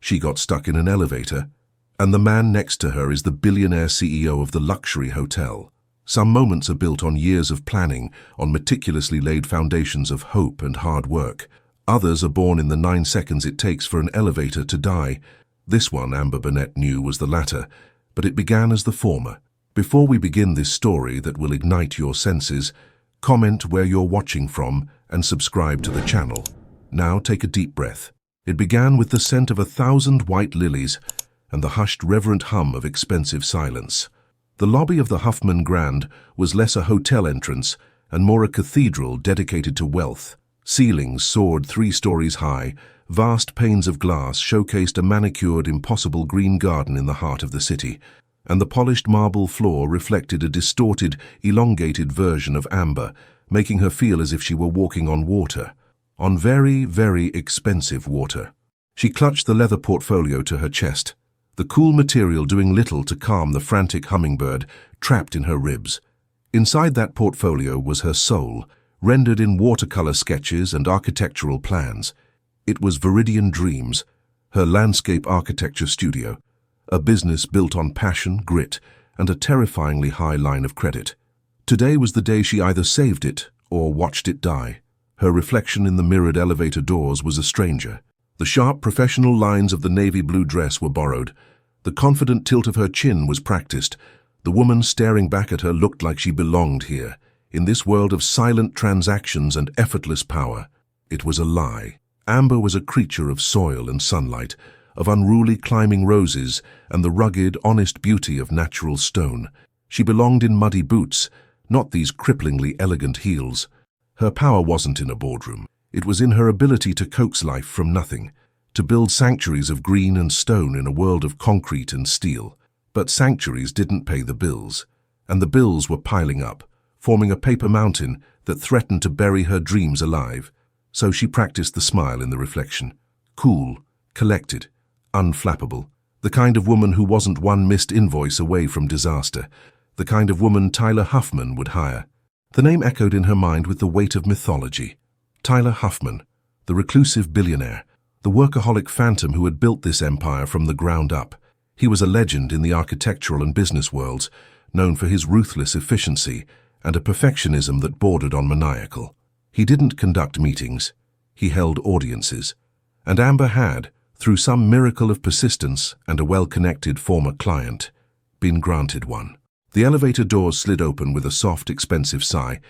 She got stuck in an elevator, and the man next to her is the billionaire CEO of the luxury hotel. Some moments are built on years of planning, on meticulously laid foundations of hope and hard work. Others are born in the 9 seconds it takes for an elevator to die. This one, Amber Burnett knew, was the latter, but it began as the former. Before we begin this story that will ignite your senses, comment where you're watching from and subscribe to the channel. Now take a deep breath. It began with the scent of 1,000 white lilies and the hushed, reverent hum of expensive silence. The lobby of the Huffman Grand was less a hotel entrance and more a cathedral dedicated to wealth. Ceilings soared 3 stories high, vast panes of glass showcased a manicured, impossible green garden in the heart of the city, and the polished marble floor reflected a distorted, elongated version of amber, making her feel as if she were walking on water. On very, very expensive water. She clutched the leather portfolio to her chest, the cool material doing little to calm the frantic hummingbird trapped in her ribs. Inside that portfolio was her soul, rendered in watercolor sketches and architectural plans. It was Viridian Dreams, her landscape architecture studio, a business built on passion, grit, and a terrifyingly high line of credit. Today was the day she either saved it or watched it die. Her reflection in the mirrored elevator doors was a stranger. The sharp professional lines of the navy blue dress were borrowed. The confident tilt of her chin was practiced. The woman staring back at her looked like she belonged here, in this world of silent transactions and effortless power. It was a lie. Amber was a creature of soil and sunlight, of unruly climbing roses and the rugged, honest beauty of natural stone. She belonged in muddy boots, not these cripplingly elegant heels. Her power wasn't in a boardroom. It was in her ability to coax life from nothing, to build sanctuaries of green and stone in a world of concrete and steel. But sanctuaries didn't pay the bills, and the bills were piling up, forming a paper mountain that threatened to bury her dreams alive. So she practiced the smile in the reflection. Cool, collected, unflappable. The kind of woman who wasn't one missed invoice away from disaster. The kind of woman Tyler Huffman would hire. The name echoed in her mind with the weight of mythology. Tyler Huffman, the reclusive billionaire, the workaholic phantom who had built this empire from the ground up. He was a legend in the architectural and business worlds, known for his ruthless efficiency and a perfectionism that bordered on maniacal. He didn't conduct meetings, he held audiences. And Amber had, through some miracle of persistence and a well-connected former client, been granted one. The elevator doors slid open with a soft, expensive sigh,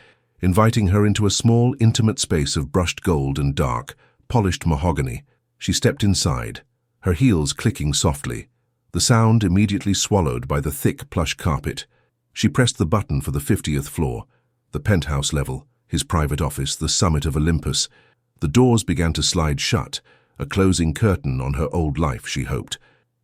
inviting her into a small, intimate space of brushed gold and dark, polished mahogany. She stepped inside, her heels clicking softly, the sound immediately swallowed by the thick plush carpet. She pressed the button for the 50th floor, the penthouse level, his private office, the summit of Olympus. The doors began to slide shut, a closing curtain on her old life, she hoped.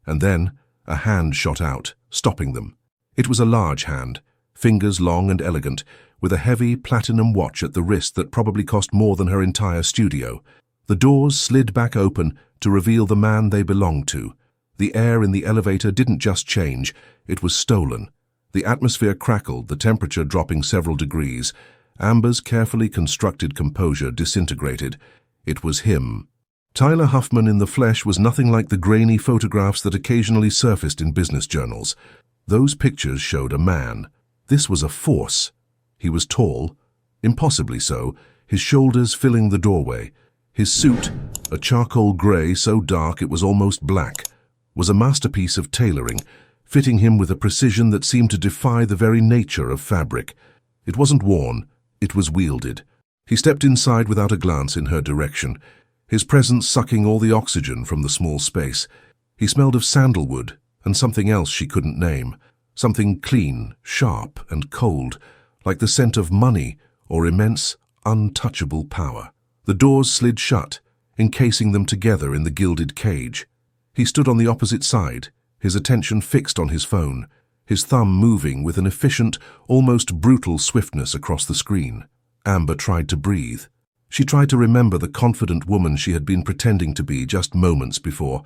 And then a hand shot out, stopping them. It was a large hand, fingers long and elegant, with a heavy platinum watch at the wrist that probably cost more than her entire studio. The doors slid back open to reveal the man they belonged to. The air in the elevator didn't just change, it was stolen. The atmosphere crackled, the temperature dropping several degrees. Amber's carefully constructed composure disintegrated. It was him. Tyler Huffman in the flesh was nothing like the grainy photographs that occasionally surfaced in business journals. Those pictures showed a man. This was a force. He was tall, impossibly so, his shoulders filling the doorway. His suit, a charcoal gray so dark it was almost black, was a masterpiece of tailoring, fitting him with a precision that seemed to defy the very nature of fabric. It wasn't worn, it was wielded. He stepped inside without a glance in her direction, his presence sucking all the oxygen from the small space. He smelled of sandalwood and something else she couldn't name, something clean, sharp, and cold, like the scent of money or immense, untouchable power. The doors slid shut, encasing them together in the gilded cage. He stood on the opposite side, his attention fixed on his phone, his thumb moving with an efficient, almost brutal swiftness across the screen. Amber tried to breathe. She tried to remember the confident woman she had been pretending to be just moments before,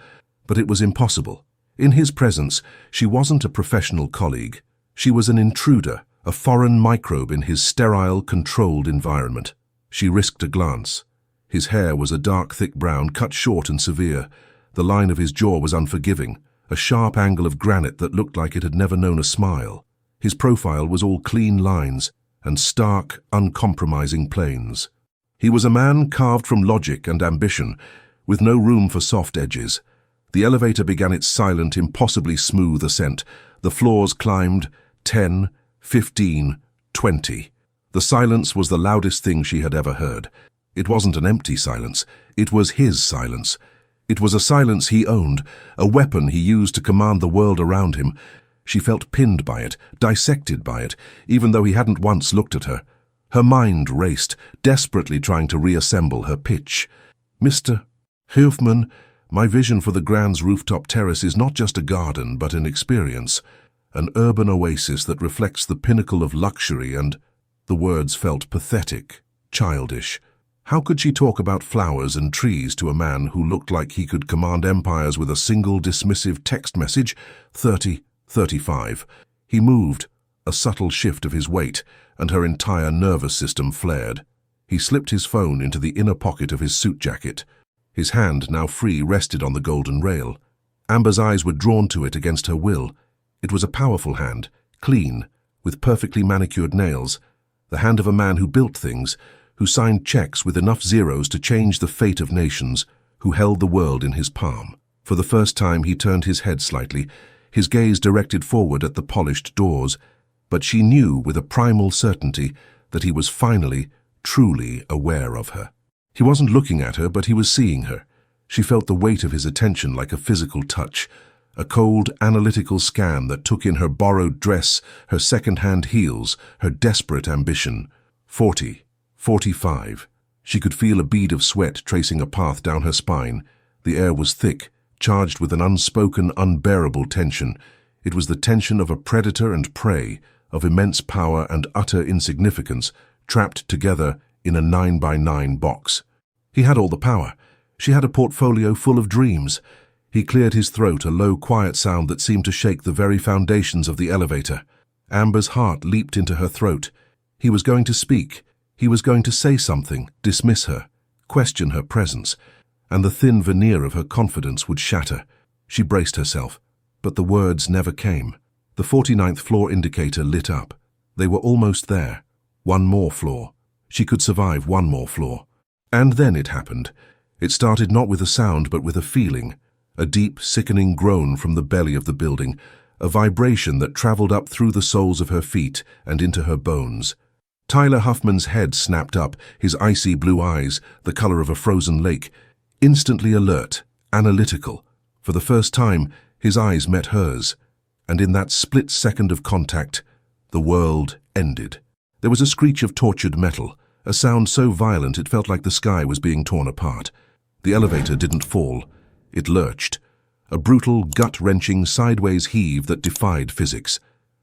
but it was impossible. In his presence, she wasn't a professional colleague. She was an intruder, a foreign microbe in his sterile, controlled environment. She risked a glance. His hair was a dark, thick brown, cut short and severe. The line of his jaw was unforgiving, a sharp angle of granite that looked like it had never known a smile. His profile was all clean lines and stark, uncompromising planes. He was a man carved from logic and ambition, with no room for soft edges. The elevator began its silent, impossibly smooth ascent. The floors climbed 10, 15, 20. The silence was the loudest thing she had ever heard. It wasn't an empty silence. It was his silence. It was a silence he owned, a weapon he used to command the world around him. She felt pinned by it, dissected by it, even though he hadn't once looked at her. Her mind raced, desperately trying to reassemble her pitch. "Mr. Hoffman, my vision for the Grand's rooftop terrace is not just a garden, but an experience, an urban oasis that reflects the pinnacle of luxury and—" The words felt pathetic, childish. How could she talk about flowers and trees to a man who looked like he could command empires with a single dismissive text message? 30, 35. He moved, a subtle shift of his weight, and her entire nervous system flared. He slipped his phone into the inner pocket of his suit jacket. His hand, now free, rested on the golden rail. Amber's eyes were drawn to it against her will. It was a powerful hand, clean, with perfectly manicured nails. The hand of a man who built things, who signed checks with enough zeros to change the fate of nations, who held the world in his palm. For the first time he turned his head slightly, his gaze directed forward at the polished doors, but she knew with a primal certainty that he was finally, truly aware of her. He wasn't looking at her, but he was seeing her. She felt the weight of his attention like a physical touch, a cold, analytical scan that took in her borrowed dress, her second-hand heels, her desperate ambition. 40, 45. She could feel a bead of sweat tracing a path down her spine. The air was thick, charged with an unspoken, unbearable tension. It was the tension of a predator and prey, of immense power and utter insignificance, trapped together in a 9x9 box. He had all the power. She had a portfolio full of dreams. He cleared his throat, a low, quiet sound that seemed to shake the very foundations of the elevator. Amber's heart leaped into her throat. He was going to speak. He was going to say something, dismiss her, question her presence, and the thin veneer of her confidence would shatter. She braced herself, but the words never came. The 49th floor indicator lit up. They were almost there. One more floor. She could survive one more floor. And then it happened. It started not with a sound, but with a feeling. A deep, sickening groan from the belly of the building, a vibration that traveled up through the soles of her feet and into her bones. Tyler Huffman's head snapped up, his icy blue eyes, the color of a frozen lake, instantly alert, analytical. For the first time, his eyes met hers, and in that split second of contact, the world ended. There was a screech of tortured metal, a sound so violent it felt like the sky was being torn apart. The elevator didn't fall. It lurched, a brutal, gut-wrenching sideways heave that defied physics.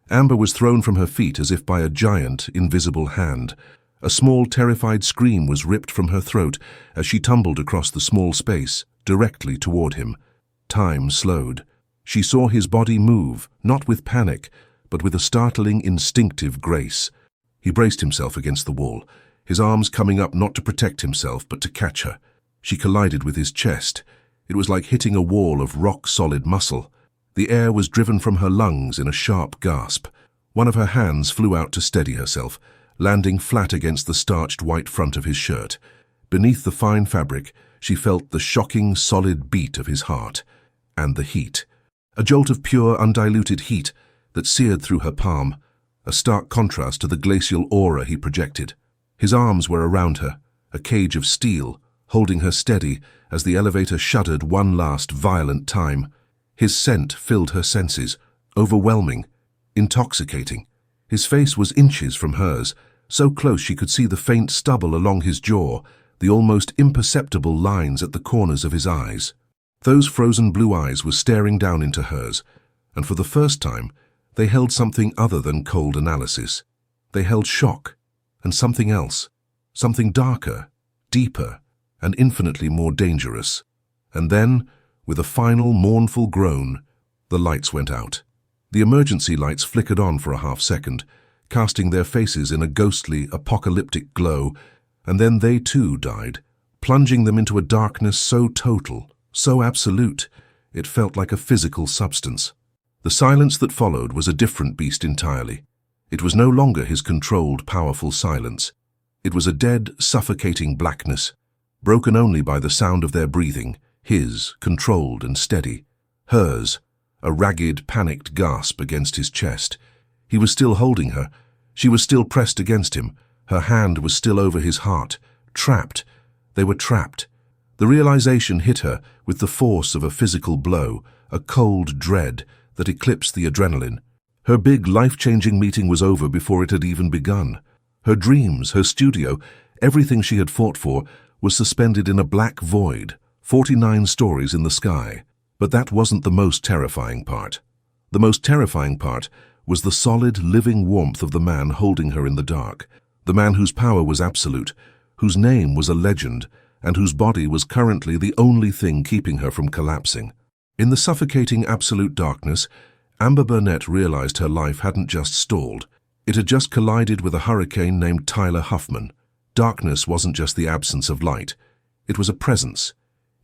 Amber was thrown from her feet as if by a giant, invisible hand. A small, terrified scream was ripped from her throat as she tumbled across the small space, directly toward him. Time slowed. She saw his body move, not with panic, but with a startling, instinctive grace. He braced himself against the wall, his arms coming up not to protect himself, but to catch her. She collided with his chest. It was like hitting a wall of rock-solid muscle. The air was driven from her lungs in a sharp gasp. One of her hands flew out to steady herself, landing flat against the starched white front of his shirt. Beneath the fine fabric, she felt the shocking, solid beat of his heart. And the heat. A jolt of pure, undiluted heat that seared through her palm, a stark contrast to the glacial aura he projected. His arms were around her, a cage of steel, holding her steady as the elevator shuddered one last violent time. His scent filled her senses, overwhelming, intoxicating. His face was inches from hers, so close she could see the faint stubble along his jaw, the almost imperceptible lines at the corners of his eyes. Those frozen blue eyes were staring down into hers, and for the first time, they held something other than cold analysis. They held shock, and something else, something darker, deeper, and infinitely more dangerous. And then, with a final mournful groan, the lights went out. The emergency lights flickered on for a half-second, casting their faces in a ghostly, apocalyptic glow, and then they too died, plunging them into a darkness so total, So absolute, it felt like a physical substance. The silence that followed was a different beast entirely. It was no longer his controlled, powerful silence. It was a dead, suffocating blackness, broken only by the sound of their breathing, his, controlled and steady. Hers, a ragged, panicked gasp against his chest. He was still holding her. She was still pressed against him. Her hand was still over his heart. Trapped. They were trapped. The realization hit her with the force of a physical blow, a cold dread that eclipsed the adrenaline. Her big, life-changing meeting was over before it had even begun. Her dreams, her studio, everything she had fought for, was suspended in a black void, 49 stories in the sky. But that wasn't the most terrifying part. The most terrifying part was the solid, living warmth of the man holding her in the dark, the man whose power was absolute, whose name was a legend, and whose body was currently the only thing keeping her from collapsing. In the suffocating absolute darkness, Amber Burnett realized her life hadn't just stalled. It had just collided with a hurricane named Tyler Huffman. Darkness wasn't just the absence of light. It was a presence.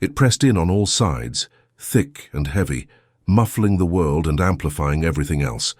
It pressed in on all sides, thick and heavy, muffling the world and amplifying everything else.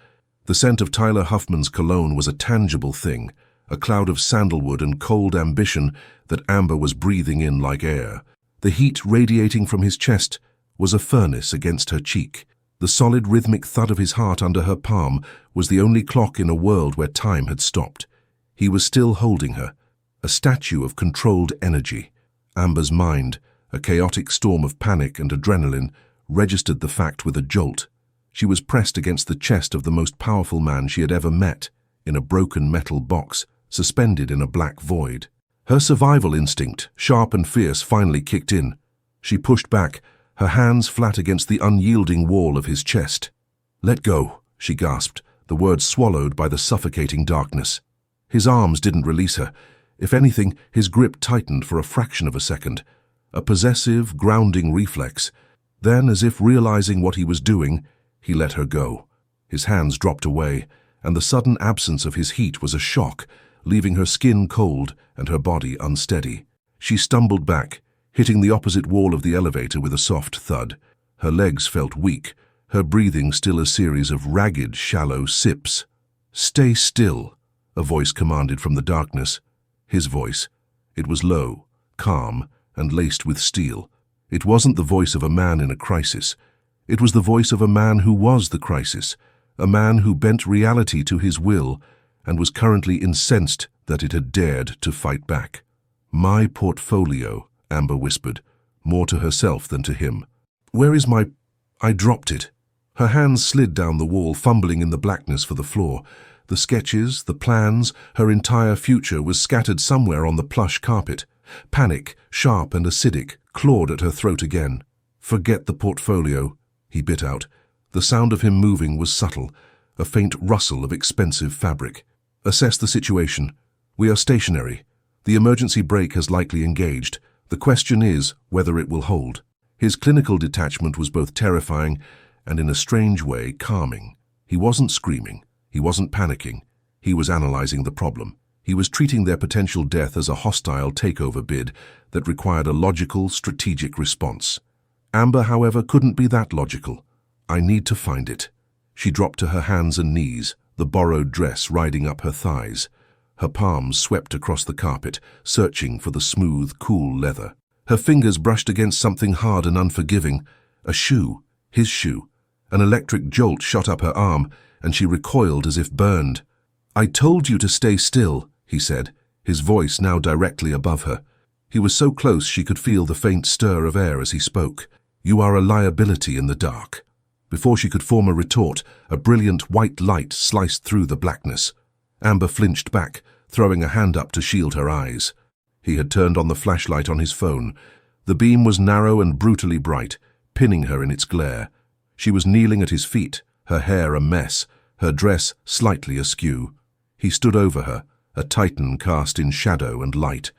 The scent of Tyler Huffman's cologne was a tangible thing, a cloud of sandalwood and cold ambition that Amber was breathing in like air. The heat radiating from his chest was a furnace against her cheek. The solid rhythmic thud of his heart under her palm was the only clock in a world where time had stopped. He was still holding her, a statue of controlled energy. Amber's mind, a chaotic storm of panic and adrenaline, registered the fact with a jolt. She was pressed against the chest of the most powerful man she had ever met, in a broken metal box, suspended in a black void. Her survival instinct, sharp and fierce, finally kicked in. She pushed back, her hands flat against the unyielding wall of his chest. "Let go," she gasped, the words swallowed by the suffocating darkness. His arms didn't release her. If anything, his grip tightened for a fraction of a second. A possessive, grounding reflex. Then, as if realizing what he was doing, he let her go. His hands dropped away, and the sudden absence of his heat was a shock, leaving her skin cold and her body unsteady. She stumbled back, hitting the opposite wall of the elevator with a soft thud. Her legs felt weak, her breathing still a series of ragged, shallow sips. "Stay still," a voice commanded from the darkness. His voice. It was low, calm, and laced with steel. It wasn't the voice of a man in a crisis. It was the voice of a man who was the crisis, a man who bent reality to his will and was currently incensed that it had dared to fight back. "My portfolio," Amber whispered, more to herself than to him. "Where is my—" "I dropped it." Her hands slid down the wall, fumbling in the blackness for the floor. The sketches, the plans, her entire future was scattered somewhere on the plush carpet. Panic, sharp and acidic, clawed at her throat again. "Forget the portfolio," he bit out. The sound of him moving was subtle, a faint rustle of expensive fabric. "Assess the situation. We are stationary. The emergency brake has likely engaged. The question is whether it will hold." His clinical detachment was both terrifying and, in a strange way, calming. He wasn't screaming. He wasn't panicking. He was analyzing the problem. He was treating their potential death as a hostile takeover bid that required a logical, strategic response. Amber, however, couldn't be that logical. "I need to find it." She dropped to her hands and knees, the borrowed dress riding up her thighs. Her palms swept across the carpet, searching for the smooth, cool leather. Her fingers brushed against something hard and unforgiving. A shoe, his shoe. An electric jolt shot up her arm, and she recoiled as if burned. "I told you to stay still," he said, his voice now directly above her. He was so close she could feel the faint stir of air as he spoke. "You are a liability in the dark." Before she could form a retort, a brilliant white light sliced through the blackness. Amber flinched back, throwing a hand up to shield her eyes. He had turned on the flashlight on his phone. The beam was narrow and brutally bright, pinning her in its glare. She was kneeling at his feet, her hair a mess, her dress slightly askew. He stood over her, a titan cast in shadow and light.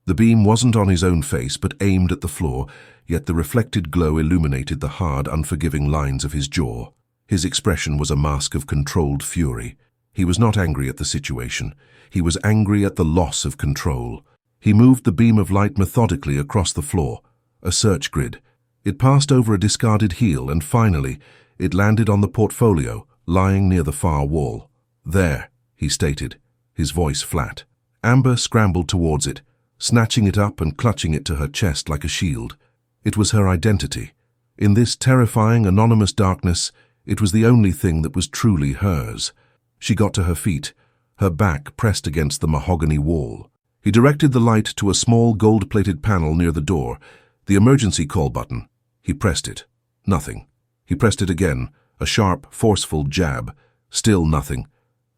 The beam wasn't on his own face, but aimed at the floor, yet the reflected glow illuminated the hard, unforgiving lines of his jaw. His expression was a mask of controlled fury. He was not angry at the situation. He was angry at the loss of control. He moved the beam of light methodically across the floor, a search grid. It passed over a discarded heel and finally, it landed on the portfolio, lying near the far wall. "There," he stated, his voice flat. Amber scrambled towards it, snatching it up and clutching it to her chest like a shield. It was her identity. In this terrifying, anonymous darkness, it was the only thing that was truly hers. She got to her feet, her back pressed against the mahogany wall. He directed the light to a small gold-plated panel near the door, the emergency call button. He pressed it. Nothing. He pressed it again, a sharp, forceful jab. Still nothing.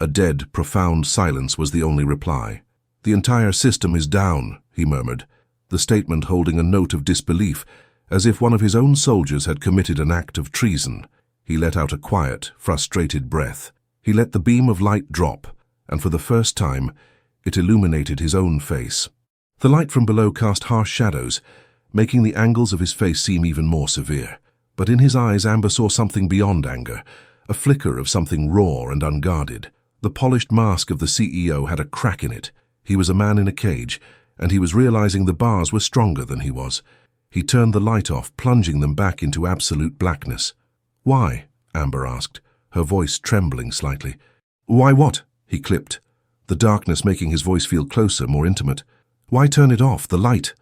A dead, profound silence was the only reply. "The entire system is down," he murmured, the statement holding a note of disbelief, as if one of his own soldiers had committed an act of treason. He let out a quiet, frustrated breath. He let the beam of light drop, and for the first time, it illuminated his own face. The light from below cast harsh shadows, making the angles of his face seem even more severe. But in his eyes, Amber saw something beyond anger, a flicker of something raw and unguarded. The polished mask of the CEO had a crack in it. He was a man in a cage, and he was realizing the bars were stronger than he was. He turned the light off, plunging them back into absolute blackness. "Why?" Amber asked, her voice trembling slightly. "Why what?" he clipped, the darkness making his voice feel closer, more intimate. "Why turn it off, the light?"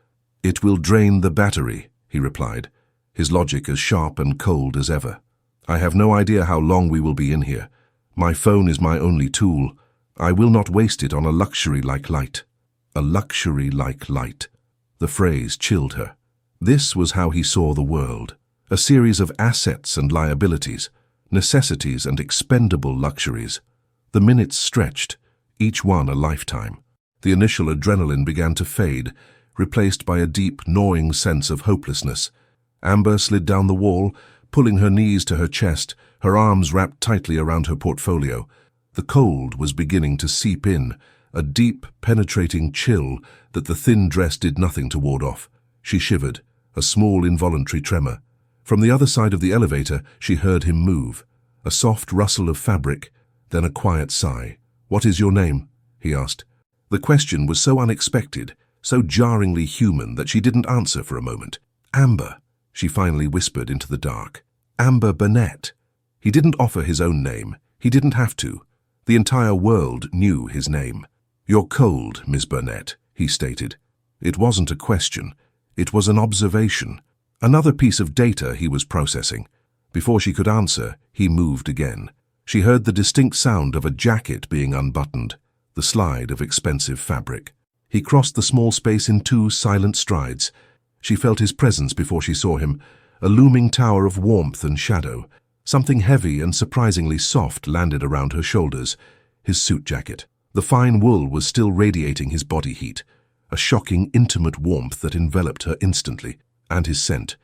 "It will drain the battery," he replied, his logic as sharp and cold as ever. "I have no idea how long we will be in here. My phone is my only tool. I will not waste it on a luxury like light." A luxury like light. The phrase chilled her. This was how he saw the world. A series of assets and liabilities, necessities and expendable luxuries. The minutes stretched, each one a lifetime. The initial adrenaline began to fade, replaced by a deep, gnawing sense of hopelessness. Amber slid down the wall, pulling her knees to her chest, her arms wrapped tightly around her portfolio. The cold was beginning to seep in, a deep, penetrating chill that the thin dress did nothing to ward off. She shivered, a small involuntary tremor. From the other side of the elevator, she heard him move. A soft rustle of fabric, then a quiet sigh. "What is your name?" he asked. The question was so unexpected, so jarringly human that she didn't answer for a moment. "Amber," she finally whispered into the dark. "Amber Burnett." He didn't offer his own name. He didn't have to. The entire world knew his name. "You're cold, Miss Burnett," he stated. It wasn't a question. It was an observation. Another piece of data he was processing. Before she could answer, he moved again. She heard the distinct sound of a jacket being unbuttoned, the slide of expensive fabric. He crossed the small space in 2 silent strides. She felt his presence before she saw him, a looming tower of warmth and shadow. Something heavy and surprisingly soft landed around her shoulders, his suit jacket. The fine wool was still radiating his body heat, a shocking, intimate warmth that enveloped her instantly, and his scent.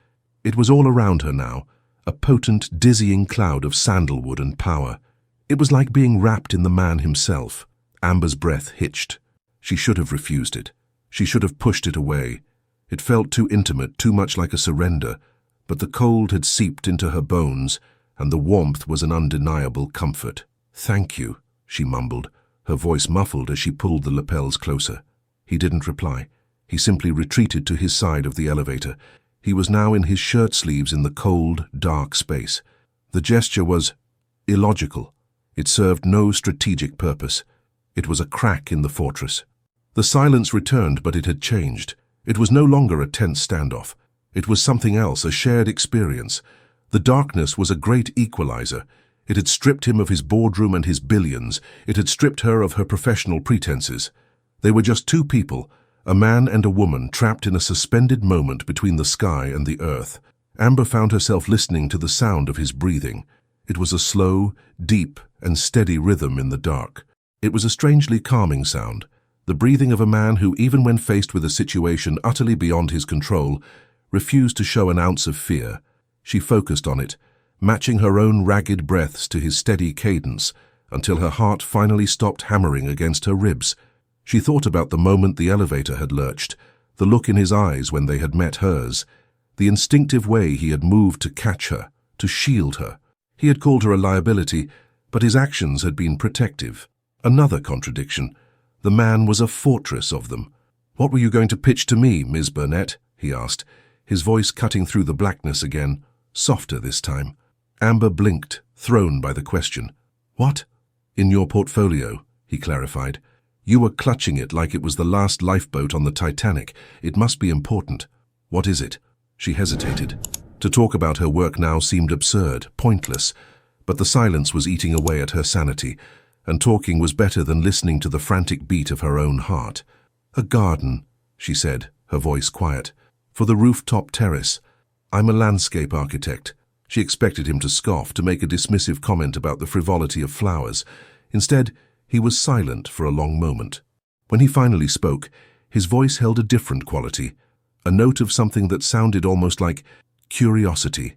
It was all around her now, a potent, dizzying cloud of sandalwood and power. It was like being wrapped in the man himself. Amber's breath hitched. She should have refused it. She should have pushed it away. It felt too intimate, too much like a surrender, but the cold had seeped into her bones, and the warmth was an undeniable comfort. "Thank you," she mumbled, her voice muffled as she pulled the lapels closer. He didn't reply. He simply retreated to his side of the elevator. He was now in his shirt sleeves in the cold, dark space. The gesture was illogical. It served no strategic purpose. It was a crack in the fortress. The silence returned, but it had changed. It was no longer a tense standoff. It was something else, a shared experience. The darkness was a great equalizer. It had stripped him of his boardroom and his billions. It had stripped her of her professional pretenses. They were just 2 people, a man and a woman trapped in a suspended moment between the sky and the earth. Amber found herself listening to the sound of his breathing. It was a slow, deep, and steady rhythm in the dark. It was a strangely calming sound, the breathing of a man who, even when faced with a situation utterly beyond his control, refused to show an ounce of fear. She focused on it, matching her own ragged breaths to his steady cadence, until her heart finally stopped hammering against her ribs. She thought about the moment the elevator had lurched, the look in his eyes when they had met hers, the instinctive way he had moved to catch her, to shield her. He had called her a liability, but his actions had been protective. Another contradiction. The man was a fortress of them. "What were you going to pitch to me, Ms. Burnett?" he asked, his voice cutting through the blackness again, softer this time. Amber blinked, thrown by the question. "What?" "In your portfolio," he clarified. "You were clutching it like it was the last lifeboat on the Titanic. It must be important." "What is it?" She hesitated. To talk about her work now seemed absurd, pointless, but the silence was eating away at her sanity, and talking was better than listening to the frantic beat of her own heart. "A garden," she said, her voice quiet. "For the rooftop terrace. I'm a landscape architect." She expected him to scoff, to make a dismissive comment about the frivolity of flowers. Instead, he was silent for a long moment. When he finally spoke, his voice held a different quality, a note of something that sounded almost like curiosity.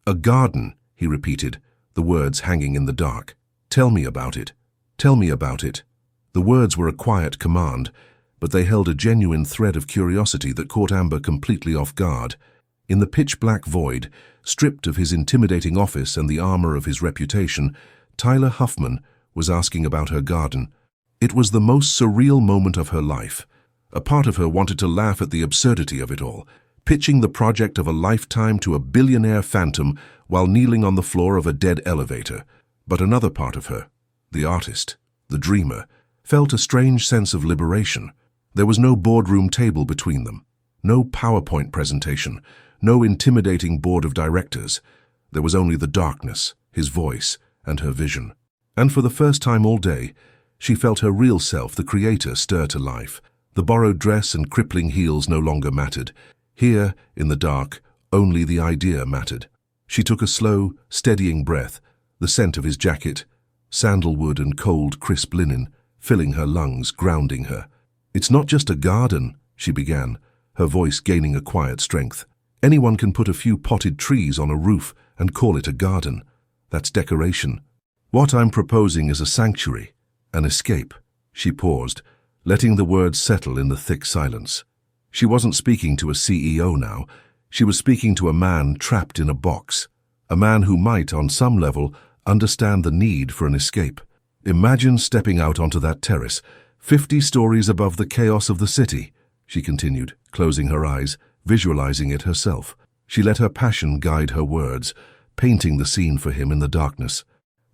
"A garden," he repeated, the words hanging in the dark. "Tell me about it. Tell me about it." The words were a quiet command, but they held a genuine thread of curiosity that caught Amber completely off guard. In the pitch-black void, stripped of his intimidating office and the armor of his reputation, Tyler Huffman was asking about her garden. It was the most surreal moment of her life. A part of her wanted to laugh at the absurdity of it all, pitching the project of a lifetime to a billionaire phantom while kneeling on the floor of a dead elevator. But another part of her, the artist, the dreamer, felt a strange sense of liberation. There was no boardroom table between them, no PowerPoint presentation, no intimidating board of directors. There was only the darkness, his voice, and her vision. And for the first time all day, she felt her real self, the creator, stir to life. The borrowed dress and crippling heels no longer mattered. Here, in the dark, only the idea mattered. She took a slow, steadying breath, the scent of his jacket, sandalwood and cold, crisp linen, filling her lungs, grounding her. "It's not just a garden," she began, her voice gaining a quiet strength. "Anyone can put a few potted trees on a roof and call it a garden. That's decoration. What I'm proposing is a sanctuary, an escape." She paused, letting the words settle in the thick silence. She wasn't speaking to a CEO now. She was speaking to a man trapped in a box, a man who might, on some level, understand the need for an escape. "Imagine stepping out onto that terrace, 50 stories above the chaos of the city," she continued, closing her eyes, visualizing it herself. She let her passion guide her words, painting the scene for him in the darkness.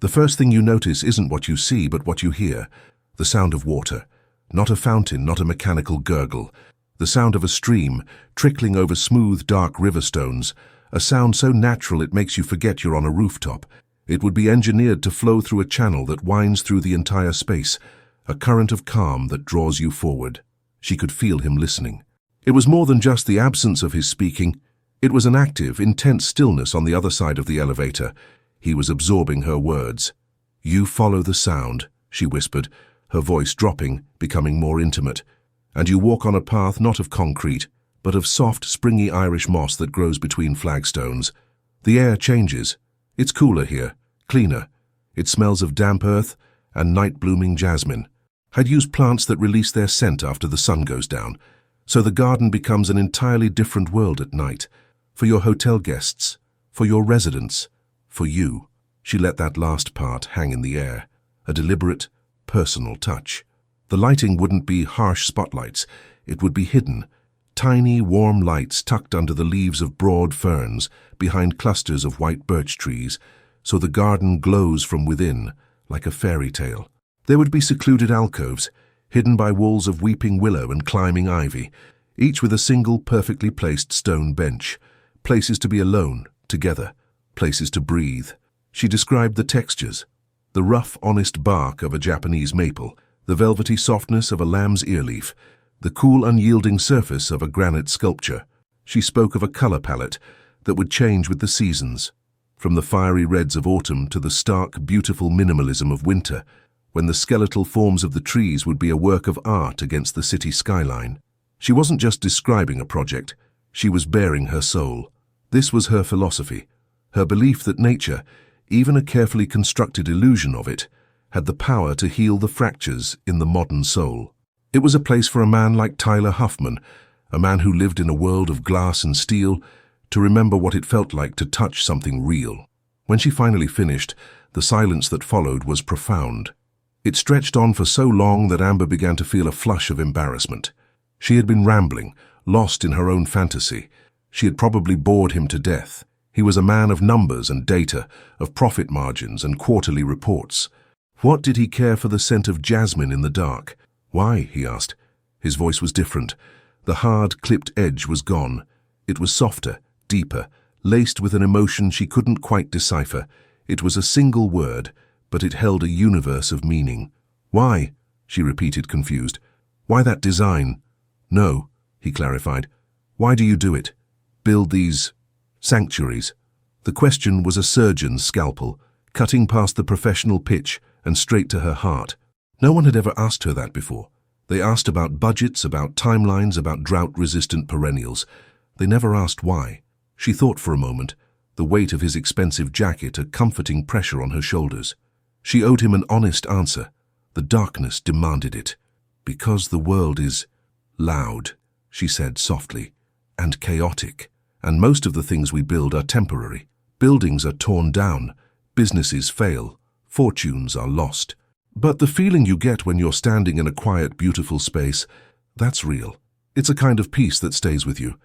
"The first thing you notice isn't what you see, but what you hear. The sound of water. Not a fountain, not a mechanical gurgle. The sound of a stream, trickling over smooth, dark river stones. A sound so natural it makes you forget you're on a rooftop. It would be engineered to flow through a channel that winds through the entire space, a current of calm that draws you forward." She could feel him listening. It was more than just the absence of his speaking. It was an active, intense stillness on the other side of the elevator. He was absorbing her words. "You follow the sound," she whispered, her voice dropping, becoming more intimate. "And you walk on a path not of concrete, but of soft, springy Irish moss that grows between flagstones. The air changes. It's cooler here, cleaner. It smells of damp earth and night-blooming jasmine. I'd use plants that release their scent after the sun goes down, so the garden becomes an entirely different world at night. For your hotel guests, for your residents, for you." She let that last part hang in the air, a deliberate, personal touch. The lighting wouldn't be harsh spotlights. It would be hidden, tiny, warm lights tucked under the leaves of broad ferns, behind clusters of white birch trees, so the garden glows from within, like a fairy tale. There would be secluded alcoves, hidden by walls of weeping willow and climbing ivy, each with a single perfectly placed stone bench. Places to be alone, together, places to breathe. She described the textures, the rough, honest bark of a Japanese maple, the velvety softness of a lamb's ear leaf, the cool, unyielding surface of a granite sculpture. She spoke of a color palette that would change with the seasons, from the fiery reds of autumn to the stark, beautiful minimalism of winter, when the skeletal forms of the trees would be a work of art against the city skyline. She wasn't just describing a project, she was bearing her soul. This was her philosophy, her belief that nature, even a carefully constructed illusion of it, had the power to heal the fractures in the modern soul. It was a place for a man like Tyler Huffman, a man who lived in a world of glass and steel, to remember what it felt like to touch something real. When she finally finished, the silence that followed was profound. It stretched on for so long that Amber began to feel a flush of embarrassment. She had been rambling, lost in her own fantasy. She had probably bored him to death. He was a man of numbers and data, of profit margins and quarterly reports. What did he care for the scent of jasmine in the dark? Why, he asked. His voice was different. The hard, clipped edge was gone. It was softer, deeper, laced with an emotion she couldn't quite decipher. It was a single word, but it held a universe of meaning. Why? She repeated, confused. Why that design? No, he clarified. Why do you do it? Build these sanctuaries. The question was a surgeon's scalpel, cutting past the professional pitch and straight to her heart. No one had ever asked her that before. They asked about budgets, about timelines, about drought-resistant perennials. They never asked why. She thought for a moment, the weight of his expensive jacket a comforting pressure on her shoulders. She owed him an honest answer. The darkness demanded it. Because the world is loud, she said softly, and chaotic, and most of the things we build are temporary. Buildings are torn down, businesses fail, fortunes are lost. But the feeling you get when you're standing in a quiet, beautiful space, that's real. It's a kind of peace that stays with you.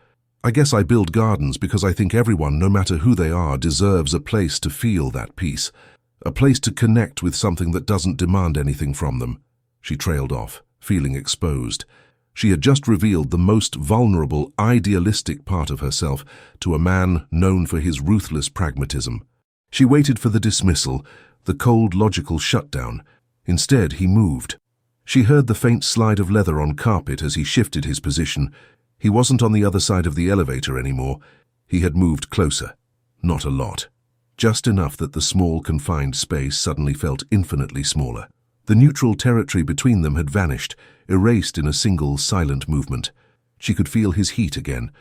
I guess I build gardens because I think everyone, no matter who they are, deserves a place to feel that peace, a place to connect with something that doesn't demand anything from them. She trailed off, feeling exposed. She had just revealed the most vulnerable, idealistic part of herself to a man known for his ruthless pragmatism. She waited for the dismissal, the cold, logical shutdown. Instead, he moved. She heard the faint slide of leather on carpet as he shifted his position. He wasn't on the other side of the elevator anymore. He had moved closer. Not a lot. Just enough that the small, confined space suddenly felt infinitely smaller. The neutral territory between them had vanished, erased in a single, silent movement. She could feel his heat again,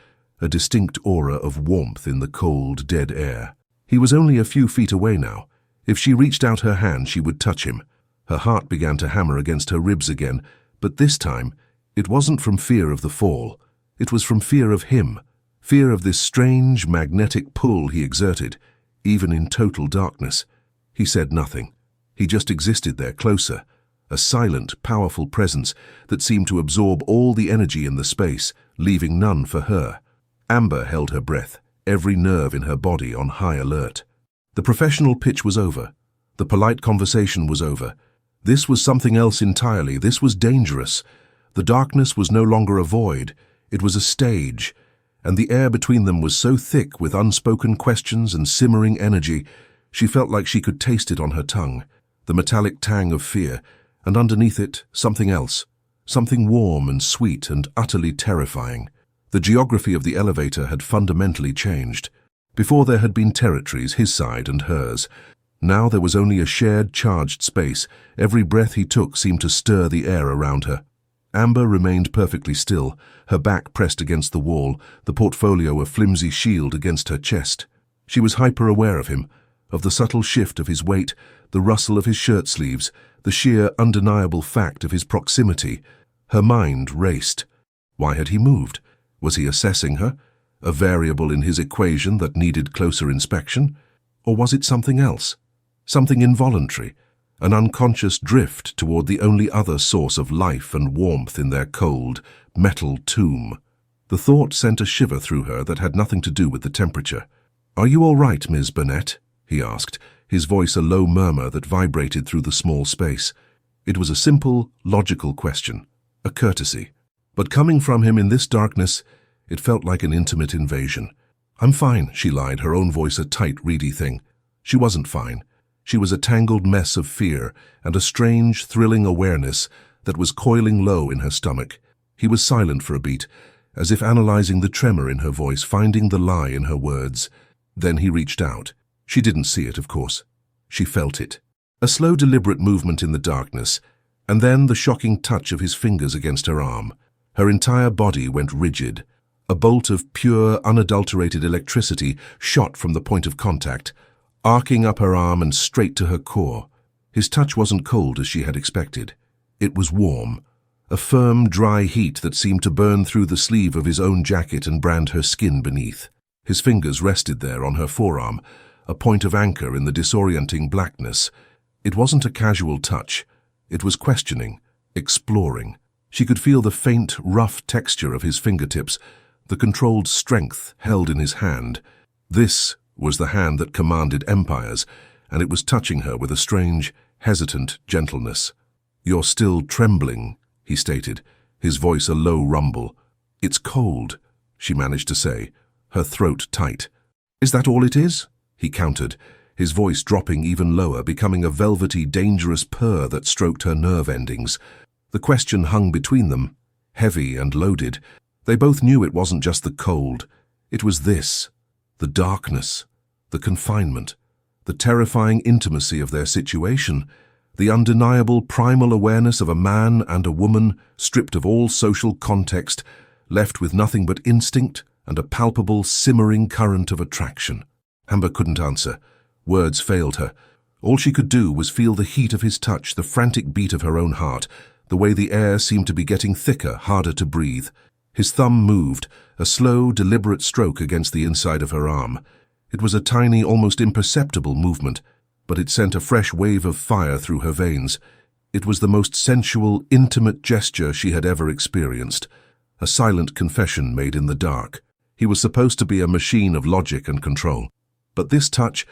a distinct aura of warmth in the cold, dead air. He was only a few feet away now. If she reached out her hand, she would touch him. Her heart began to hammer against her ribs again, but this time, it wasn't from fear of the fall. It was from fear of him, fear of this strange, magnetic pull he exerted, even in total darkness. He said nothing. He just existed there, closer, a silent, powerful presence that seemed to absorb all the energy in the space, leaving none for her. Amber held her breath, every nerve in her body on high alert. The professional pitch was over. The polite conversation was over. This was something else entirely. This was dangerous. The darkness was no longer a void. It was a stage, and the air between them was so thick with unspoken questions and simmering energy, she felt like she could taste it on her tongue, the metallic tang of fear, and underneath it, something else, something warm and sweet and utterly terrifying. The geography of the elevator had fundamentally changed. Before there had been territories, his side and hers. Now there was only a shared, charged space. Every breath he took seemed to stir the air around her. Amber remained perfectly still, her back pressed against the wall, the portfolio a flimsy shield against her chest. She was hyper-aware of him, of the subtle shift of his weight, the rustle of his shirt sleeves, the sheer, undeniable fact of his proximity. Her mind raced. Why had he moved? Was he assessing her? A variable in his equation that needed closer inspection? Or was it something else? Something involuntary? An unconscious drift toward the only other source of life and warmth in their cold, metal tomb. The thought sent a shiver through her that had nothing to do with the temperature. "Are you all right, Ms. Burnett?" he asked, his voice a low murmur that vibrated through the small space. It was a simple, logical question, a courtesy. But coming from him in this darkness, it felt like an intimate invasion. "I'm fine," she lied, her own voice a tight, reedy thing. She wasn't fine. She was a tangled mess of fear and a strange, thrilling awareness that was coiling low in her stomach. He was silent for a beat, as if analyzing the tremor in her voice, finding the lie in her words. Then he reached out. She didn't see it, of course. She felt it. A slow, deliberate movement in the darkness, and then the shocking touch of his fingers against her arm. Her entire body went rigid. A bolt of pure, unadulterated electricity shot from the point of contact, arcing up her arm and straight to her core. His touch wasn't cold as she had expected. It was warm, a firm, dry heat that seemed to burn through the sleeve of his own jacket and brand her skin beneath. His fingers rested there on her forearm, a point of anchor in the disorienting blackness. It wasn't a casual touch. It was questioning, exploring. She could feel the faint, rough texture of his fingertips, the controlled strength held in his hand. This was the hand that commanded empires, and it was touching her with a strange, hesitant gentleness. "You're still trembling," he stated, his voice a low rumble. "It's cold," she managed to say, her throat tight. "Is that all it is?" he countered, his voice dropping even lower, becoming a velvety, dangerous purr that stroked her nerve endings. The question hung between them, heavy and loaded. They both knew it wasn't just the cold. It was this, the darkness, the confinement, the terrifying intimacy of their situation, the undeniable primal awareness of a man and a woman stripped of all social context, left with nothing but instinct and a palpable, simmering current of attraction. Amber couldn't answer. Words failed her. All she could do was feel the heat of his touch, the frantic beat of her own heart, the way the air seemed to be getting thicker, harder to breathe. His thumb moved, a slow, deliberate stroke against the inside of her arm. It was a tiny, almost imperceptible movement, but it sent a fresh wave of fire through her veins. It was the most sensual, intimate gesture she had ever experienced. A silent confession made in the dark. He was supposed to be a machine of logic and control. But this touch,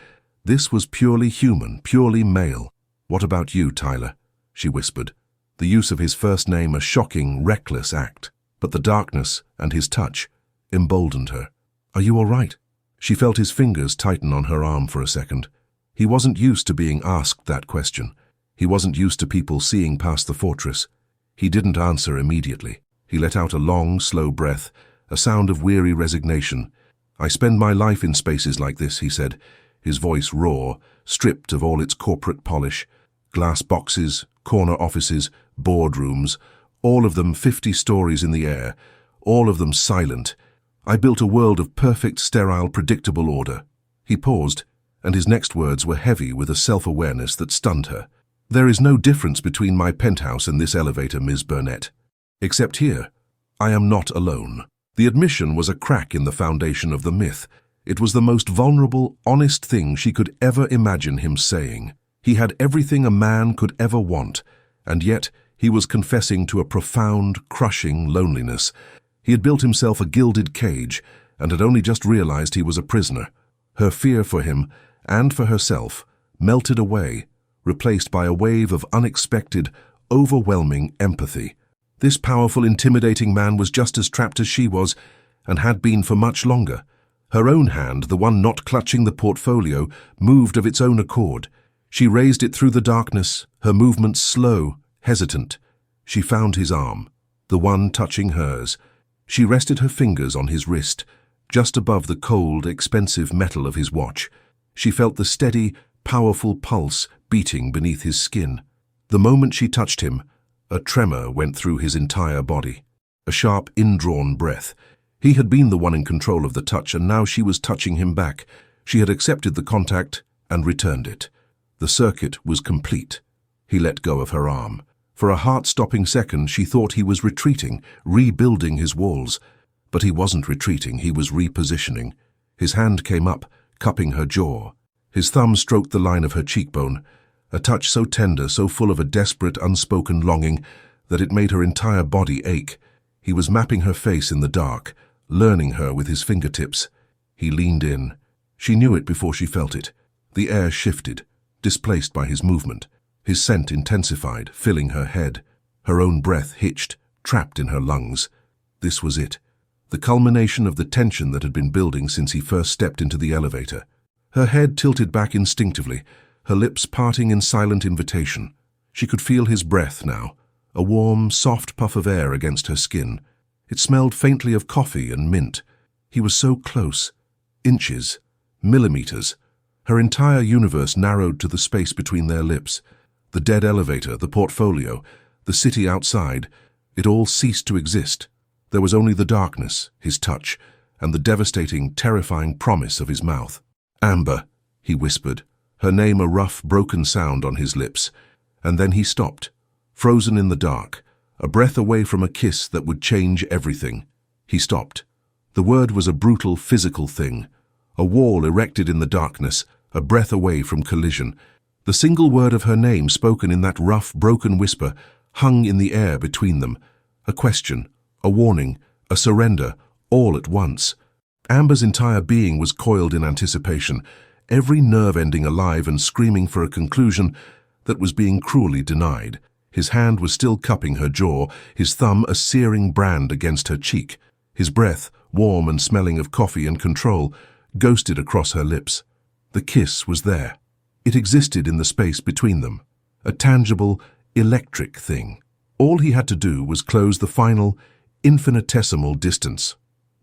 this was purely human, purely male. "What about you, Tyler?" she whispered, the use of his first name a shocking, reckless act. But the darkness and his touch emboldened her. "Are you all right?" She felt his fingers tighten on her arm for a second. He wasn't used to being asked that question. He wasn't used to people seeing past the fortress. He didn't answer immediately. He let out a long, slow breath, a sound of weary resignation. "I spend my life in spaces like this," he said, his voice raw, stripped of all its corporate polish. Glass boxes, corner offices, boardrooms, all of them 50 stories in the air, all of them silent. "I built a world of perfect, sterile, predictable order." He paused, and his next words were heavy with a self-awareness that stunned her. "There is no difference between my penthouse and this elevator, Ms. Burnett. Except here, I am not alone." The admission was a crack in the foundation of the myth. It was the most vulnerable, honest thing she could ever imagine him saying. He had everything a man could ever want, and yet he was confessing to a profound, crushing loneliness. He had built himself a gilded cage, and had only just realized he was a prisoner. Her fear for him, and for herself, melted away, replaced by a wave of unexpected, overwhelming empathy. This powerful, intimidating man was just as trapped as she was, and had been for much longer. Her own hand, the one not clutching the portfolio, moved of its own accord. She raised it through the darkness, her movements slow, hesitant. She found his arm, the one touching hers. She rested her fingers on his wrist, just above the cold, expensive metal of his watch. She felt the steady, powerful pulse beating beneath his skin. The moment she touched him, a tremor went through his entire body. A sharp, indrawn breath. He had been the one in control of the touch, and now she was touching him back. She had accepted the contact and returned it. The circuit was complete. He let go of her arm. For a heart-stopping second, she thought he was retreating, rebuilding his walls. But he wasn't retreating, he was repositioning. His hand came up, cupping her jaw. His thumb stroked the line of her cheekbone, a touch so tender, so full of a desperate, unspoken longing that it made her entire body ache. He was mapping her face in the dark, learning her with his fingertips. He leaned in. She knew it before she felt it. The air shifted, displaced by his movement. His scent intensified, filling her head. Her own breath hitched, trapped in her lungs. This was it, the culmination of the tension that had been building since he first stepped into the elevator. Her head tilted back instinctively, her lips parting in silent invitation. She could feel his breath now, a warm, soft puff of air against her skin. It smelled faintly of coffee and mint. He was so close. Inches, millimeters. Her entire universe narrowed to the space between their lips. The dead elevator, the portfolio, the city outside, it all ceased to exist. There was only the darkness, his touch, and the devastating, terrifying promise of his mouth. "Amber," he whispered, her name a rough, broken sound on his lips. And then he stopped, frozen in the dark, a breath away from a kiss that would change everything. He stopped. The word was a brutal, physical thing. A wall erected in the darkness, a breath away from collision. The single word of her name spoken in that rough, broken whisper hung in the air between them. A question, a warning, a surrender, all at once. Amber's entire being was coiled in anticipation, every nerve ending alive and screaming for a conclusion that was being cruelly denied. His hand was still cupping her jaw, his thumb a searing brand against her cheek. His breath, warm and smelling of coffee and control, ghosted across her lips. The kiss was there. It existed in the space between them, a tangible, electric thing. All he had to do was close the final, infinitesimal distance.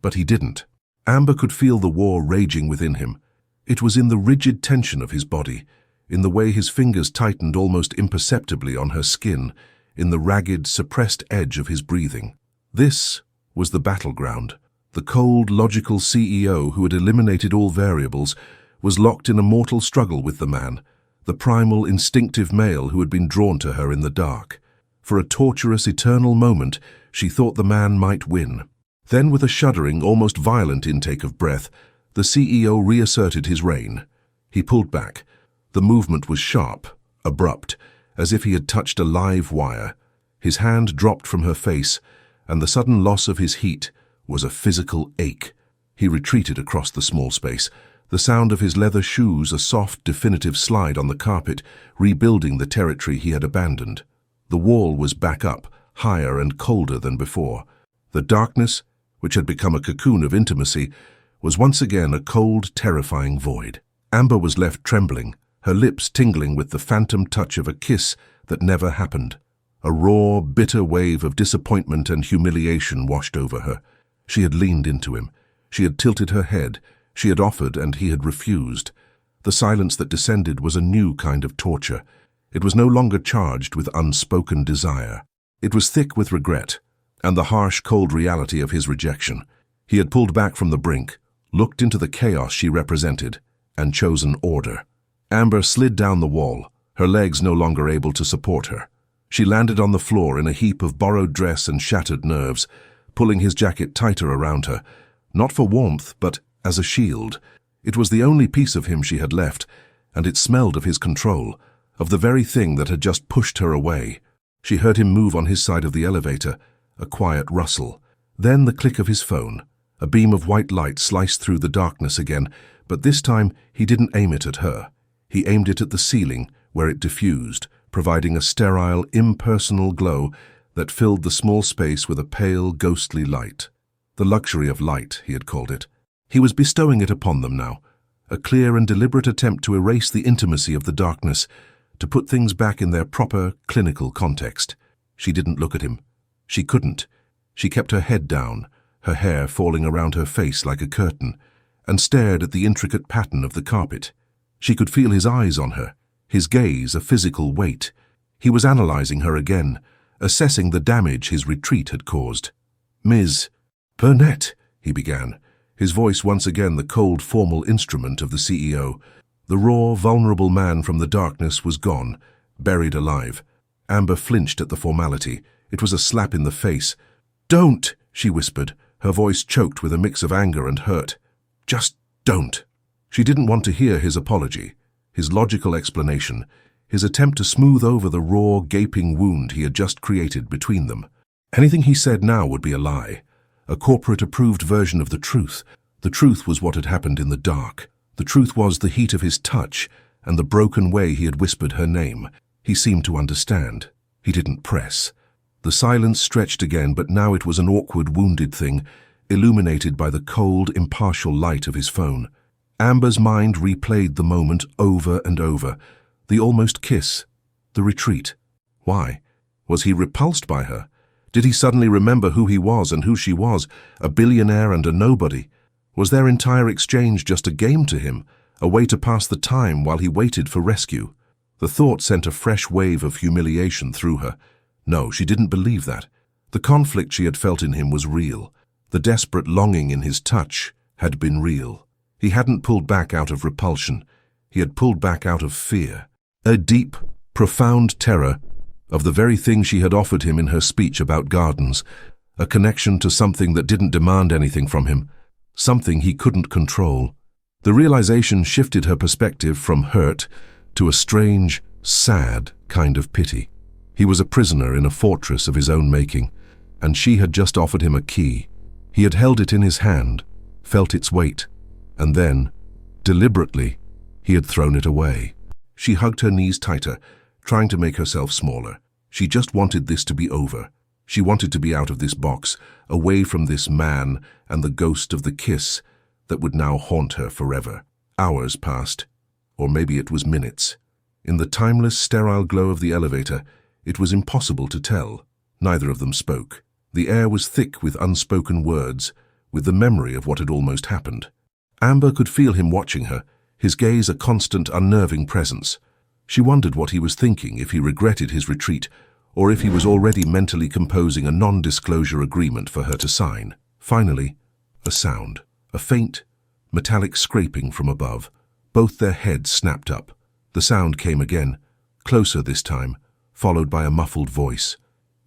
But he didn't. Amber could feel the war raging within him. It was in the rigid tension of his body, in the way his fingers tightened almost imperceptibly on her skin, in the ragged, suppressed edge of his breathing. This was the battleground. The cold, logical CEO who had eliminated all variables was locked in a mortal struggle with the man, the primal, instinctive male who had been drawn to her in the dark. For a torturous, eternal moment, she thought the man might win. Then, with a shuddering, almost violent intake of breath, the CEO reasserted his reign. He pulled back. The movement was sharp, abrupt, as if he had touched a live wire. His hand dropped from her face, and the sudden loss of his heat was a physical ache. He retreated across the small space, the sound of his leather shoes a soft, definitive slide on the carpet, rebuilding the territory he had abandoned. The wall was back up, higher and colder than before. The darkness, which had become a cocoon of intimacy, was once again a cold, terrifying void. Amber was left trembling, her lips tingling with the phantom touch of a kiss that never happened. A raw, bitter wave of disappointment and humiliation washed over her. She had leaned into him. She had tilted her head. She had offered and he had refused. The silence that descended was a new kind of torture. It was no longer charged with unspoken desire. It was thick with regret and the harsh, cold reality of his rejection. He had pulled back from the brink, looked into the chaos she represented, and chosen order. Amber slid down the wall, her legs no longer able to support her. She landed on the floor in a heap of borrowed dress and shattered nerves, pulling his jacket tighter around her, not for warmth, but as a shield. It was the only piece of him she had left, and it smelled of his control, of the very thing that had just pushed her away. She heard him move on his side of the elevator, a quiet rustle. Then the click of his phone. A beam of white light sliced through the darkness again, but this time he didn't aim it at her. He aimed it at the ceiling, where it diffused, providing a sterile, impersonal glow that filled the small space with a pale, ghostly light. The luxury of light, he had called it. He was bestowing it upon them now, a clear and deliberate attempt to erase the intimacy of the darkness, to put things back in their proper, clinical context. She didn't look at him. She couldn't. She kept her head down, her hair falling around her face like a curtain, and stared at the intricate pattern of the carpet. She could feel his eyes on her, his gaze a physical weight. He was analyzing her again, assessing the damage his retreat had caused. "Ms. Burnett," he began, his voice once again the cold, formal instrument of the CEO. The raw, vulnerable man from the darkness was gone, buried alive. Amber flinched at the formality. It was a slap in the face. "Don't," she whispered, her voice choked with a mix of anger and hurt. "Just don't." She didn't want to hear his apology, his logical explanation, his attempt to smooth over the raw, gaping wound he had just created between them. Anything he said now would be a lie, a corporate-approved version of the truth. The truth was what had happened in the dark. The truth was the heat of his touch and the broken way he had whispered her name. He seemed to understand. He didn't press. The silence stretched again, but now it was an awkward, wounded thing, illuminated by the cold, impartial light of his phone. Amber's mind replayed the moment over and over. The almost kiss. The retreat. Why? Was he repulsed by her? Did he suddenly remember who he was and who she was, a billionaire and a nobody? Was their entire exchange just a game to him, a way to pass the time while he waited for rescue? The thought sent a fresh wave of humiliation through her. No, she didn't believe that. The conflict she had felt in him was real. The desperate longing in his touch had been real. He hadn't pulled back out of repulsion. He had pulled back out of fear. A deep, profound terror of the very thing she had offered him in her speech about gardens, a connection to something that didn't demand anything from him, something he couldn't control. The realization shifted her perspective from hurt to a strange, sad kind of pity. He was a prisoner in a fortress of his own making, and she had just offered him a key. He had held it in his hand, felt its weight, and then, deliberately, he had thrown it away. She hugged her knees tighter, trying to make herself smaller. She just wanted this to be over. She wanted to be out of this box, away from this man and the ghost of the kiss that would now haunt her forever. Hours passed, or maybe it was minutes. In the timeless, sterile glow of the elevator, it was impossible to tell. Neither of them spoke. The air was thick with unspoken words, with the memory of what had almost happened. Amber could feel him watching her, his gaze a constant, unnerving presence. She wondered what he was thinking, if he regretted his retreat, or if he was already mentally composing a non-disclosure agreement for her to sign. Finally, a sound, a faint, metallic scraping from above. Both their heads snapped up. The sound came again, closer this time, followed by a muffled voice.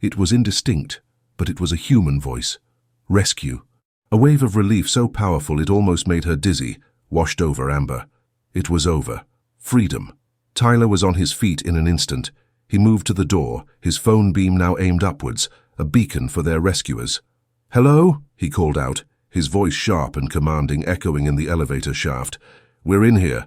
It was indistinct, but it was a human voice. Rescue. A wave of relief so powerful it almost made her dizzy, washed over Amber. It was over. Freedom. Tyler was on his feet in an instant. He moved to the door, his phone beam now aimed upwards, a beacon for their rescuers. "Hello?" he called out, his voice sharp and commanding, echoing in the elevator shaft. "We're in here."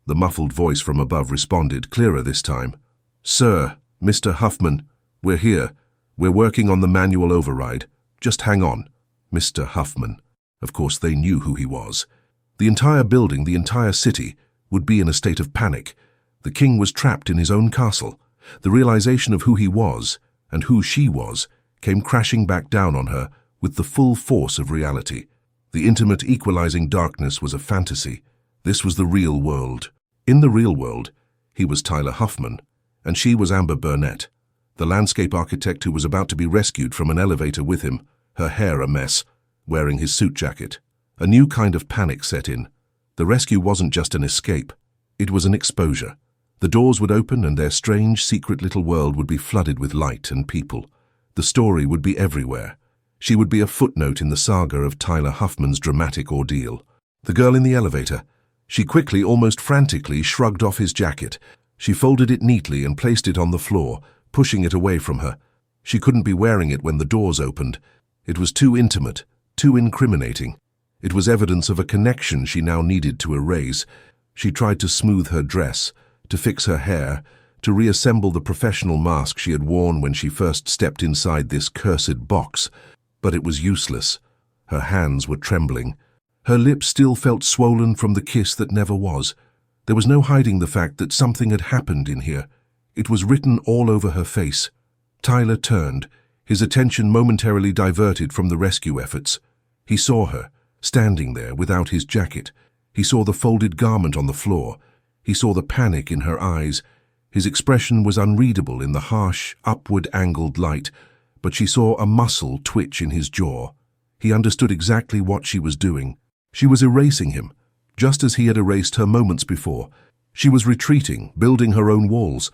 The muffled voice from above responded, clearer this time. "Sir, Mr. Huffman, we're here. We're working on the manual override. Just hang on." Mr. Huffman. Of course, they knew who he was. The entire building, the entire city, would be in a state of panic. The king was trapped in his own castle. The realization of who he was, and who she was, came crashing back down on her with the full force of reality. The intimate, equalizing darkness was a fantasy. This was the real world. In the real world, he was Tyler Huffman, and she was Amber Burnett, the landscape architect who was about to be rescued from an elevator with him, her hair a mess, wearing his suit jacket. A new kind of panic set in. The rescue wasn't just an escape. It was an exposure. The doors would open and their strange, secret little world would be flooded with light and people. The story would be everywhere. She would be a footnote in the saga of Tyler Huffman's dramatic ordeal. The girl in the elevator. She quickly, almost frantically, shrugged off his jacket. She folded it neatly and placed it on the floor, pushing it away from her. She couldn't be wearing it when the doors opened. It was too intimate, too incriminating. It was evidence of a connection she now needed to erase. She tried to smooth her dress, to fix her hair, to reassemble the professional mask she had worn when she first stepped inside this cursed box. But it was useless. Her hands were trembling. Her lips still felt swollen from the kiss that never was. There was no hiding the fact that something had happened in here. It was written all over her face. Tyler turned, his attention momentarily diverted from the rescue efforts. He saw her, standing there without his jacket. He saw the folded garment on the floor. He saw the panic in her eyes. His expression was unreadable in the harsh, upward-angled light, but she saw a muscle twitch in his jaw. He understood exactly what she was doing. She was erasing him, just as he had erased her moments before. She was retreating, building her own walls.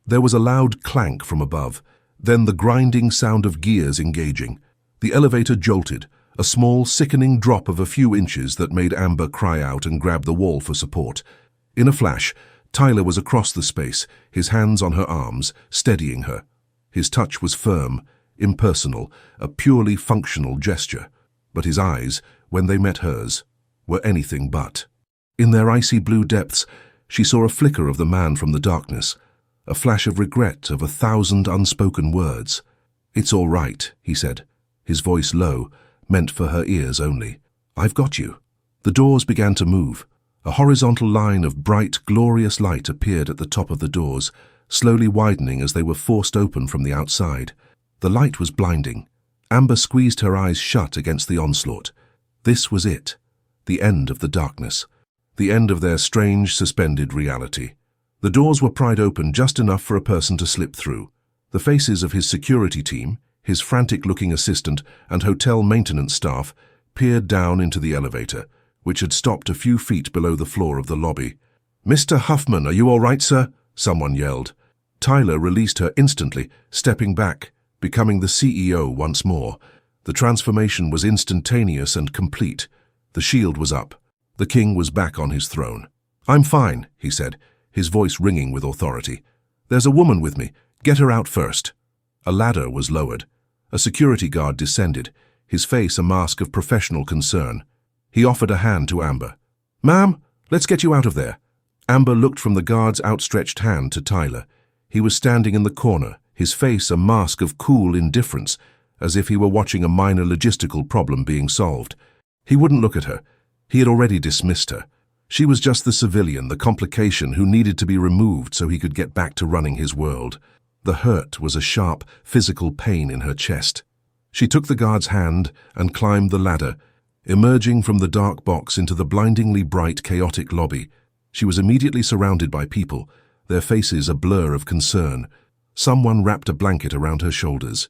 There was a loud clank from above, then the grinding sound of gears engaging. The elevator jolted, a small, sickening drop of a few inches that made Amber cry out and grab the wall for support. In a flash, Tyler was across the space, his hands on her arms, steadying her. His touch was firm, impersonal, a purely functional gesture. But his eyes, when they met hers, were anything but. In their icy blue depths, she saw a flicker of the man from the darkness, a flash of regret of 1,000 unspoken words. "It's all right," he said, his voice low, meant for her ears only. "I've got you." The doors began to move. A horizontal line of bright, glorious light appeared at the top of the doors, slowly widening as they were forced open from the outside. The light was blinding. Amber squeezed her eyes shut against the onslaught. This was it. The end of the darkness. The end of their strange, suspended reality. The doors were pried open just enough for a person to slip through. The faces of his security team, his frantic-looking assistant, and hotel maintenance staff peered down into the elevator, which had stopped a few feet below the floor of the lobby. "Mr. Huffman, are you all right, sir?" someone yelled. Tyler released her instantly, stepping back, becoming the CEO once more. The transformation was instantaneous and complete. The shield was up. The king was back on his throne. "I'm fine," he said, his voice ringing with authority. "There's a woman with me. Get her out first." A ladder was lowered. A security guard descended, his face a mask of professional concern. He offered a hand to Amber. "Ma'am, let's get you out of there." Amber looked from the guard's outstretched hand to Tyler. He was standing in the corner, his face a mask of cool indifference, as if he were watching a minor logistical problem being solved. He wouldn't look at her. He had already dismissed her. She was just the civilian, the complication who needed to be removed so he could get back to running his world. The hurt was a sharp, physical pain in her chest. She took the guard's hand and climbed the ladder, emerging from the dark box into the blindingly bright, chaotic lobby. She was immediately surrounded by people, their faces a blur of concern. Someone wrapped a blanket around her shoulders.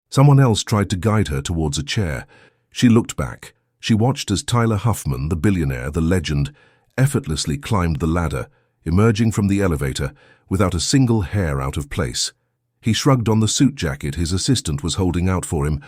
Someone else tried to guide her towards a chair. She looked back. She watched as Tyler Huffman, the billionaire, the legend, effortlessly climbed the ladder, emerging from the elevator without a single hair out of place. He shrugged on the suit jacket his assistant was holding out for him,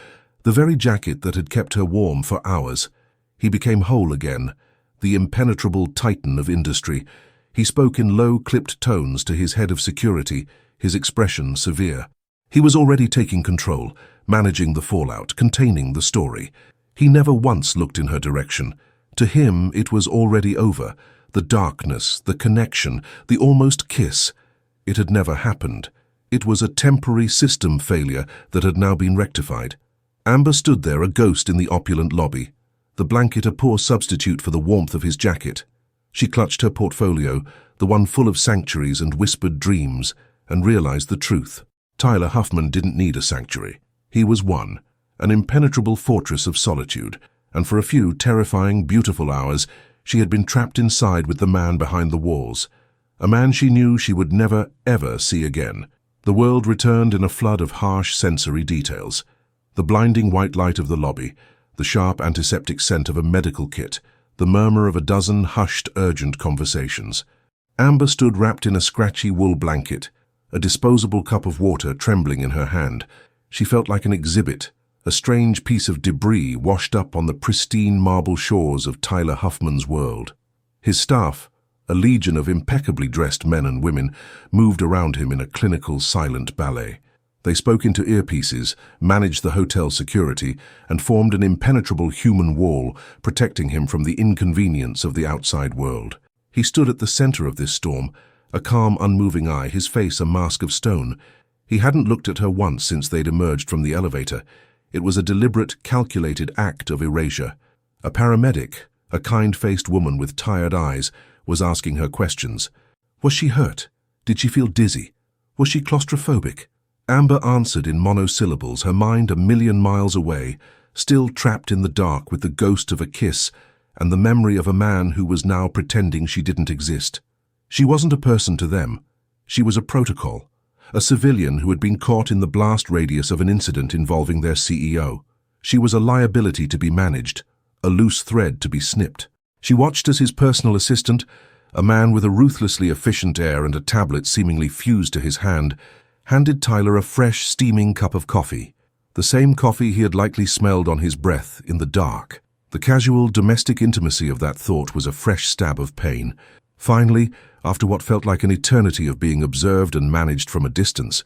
the very jacket that had kept her warm for hours. He became whole again, the impenetrable titan of industry. He spoke in low, clipped tones to his head of security, his expression severe. He was already taking control, managing the fallout, containing the story. He never once looked in her direction. To him, it was already over. The darkness, the connection, the almost kiss. It had never happened. It was a temporary system failure that had now been rectified. Amber stood there, a ghost in the opulent lobby, the blanket a poor substitute for the warmth of his jacket. She clutched her portfolio, the one full of sanctuaries and whispered dreams, and realized the truth. Tyler Huffman didn't need a sanctuary. He was one, an impenetrable fortress of solitude, and for a few terrifying, beautiful hours, she had been trapped inside with the man behind the walls, a man she knew she would never, ever see again. The world returned in a flood of harsh sensory details. The blinding white light of the lobby, the sharp antiseptic scent of a medical kit, the murmur of a dozen hushed, urgent conversations. Amber stood wrapped in a scratchy wool blanket, a disposable cup of water trembling in her hand. She felt like an exhibit, a strange piece of debris washed up on the pristine marble shores of Tyler Huffman's world. His staff, a legion of impeccably dressed men and women, moved around him in a clinical, silent ballet. They spoke into earpieces, managed the hotel security, and formed an impenetrable human wall, protecting him from the inconvenience of the outside world. He stood at the center of this storm, a calm, unmoving eye, his face a mask of stone. He hadn't looked at her once since they'd emerged from the elevator. It was a deliberate, calculated act of erasure. A paramedic, a kind-faced woman with tired eyes, was asking her questions. Was she hurt? Did she feel dizzy? Was she claustrophobic? Amber answered in monosyllables, her mind a million miles away, still trapped in the dark with the ghost of a kiss and the memory of a man who was now pretending she didn't exist. She wasn't a person to them. She was a protocol, a civilian who had been caught in the blast radius of an incident involving their CEO. She was a liability to be managed, a loose thread to be snipped. She watched as his personal assistant, a man with a ruthlessly efficient air and a tablet seemingly fused to his hand, handed Tyler a fresh, steaming cup of coffee, the same coffee he had likely smelled on his breath in the dark. The casual, domestic intimacy of that thought was a fresh stab of pain. Finally, after what felt like an eternity of being observed and managed from a distance,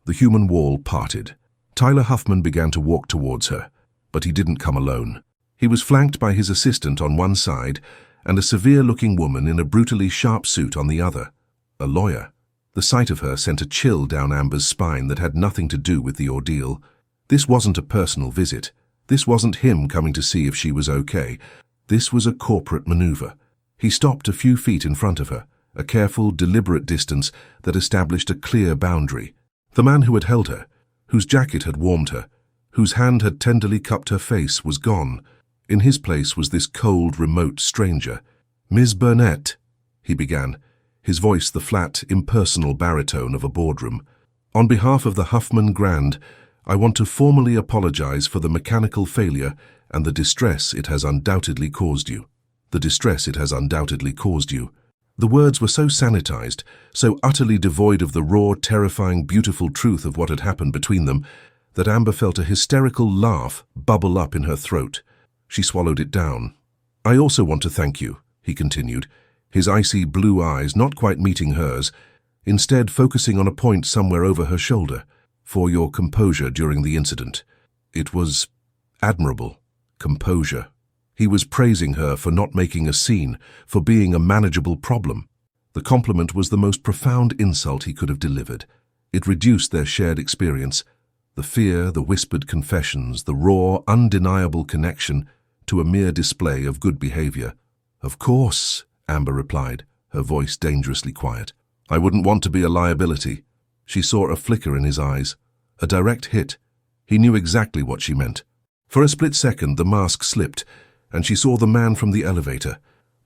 the human wall parted. Tyler Huffman began to walk towards her, but he didn't come alone. He was flanked by his assistant on one side and a severe-looking woman in a brutally sharp suit on the other, a lawyer. The sight of her sent a chill down Amber's spine that had nothing to do with the ordeal. This wasn't a personal visit. This wasn't him coming to see if she was okay. This was a corporate maneuver. He stopped a few feet in front of her, a careful, deliberate distance that established a clear boundary. The man who had held her, whose jacket had warmed her, whose hand had tenderly cupped her face, was gone. In his place was this cold, remote stranger. "Ms. Burnett," he began, his voice the flat, impersonal baritone of a boardroom. "On behalf of the Huffman Grand, I want to formally apologize for the mechanical failure and the distress it has undoubtedly caused you. The distress it has undoubtedly caused you." The words were so sanitized, so utterly devoid of the raw, terrifying, beautiful truth of what had happened between them, that Amber felt a hysterical laugh bubble up in her throat. She swallowed it down. "I also want to thank you," he continued, his icy blue eyes not quite meeting hers, instead focusing on a point somewhere over her shoulder, "for your composure during the incident. It was Admirable. Composure. He was praising her for not making a scene, for being a manageable problem. The compliment was the most profound insult he could have delivered. It reduced their shared experience, the fear, the whispered confessions, the raw, undeniable connection, to a mere display of good behavior. "Of course," Amber replied, her voice dangerously quiet. "I wouldn't want to be a liability." She saw a flicker in his eyes, a direct hit. He knew exactly what she meant. For a split second, the mask slipped, and she saw the man from the elevator,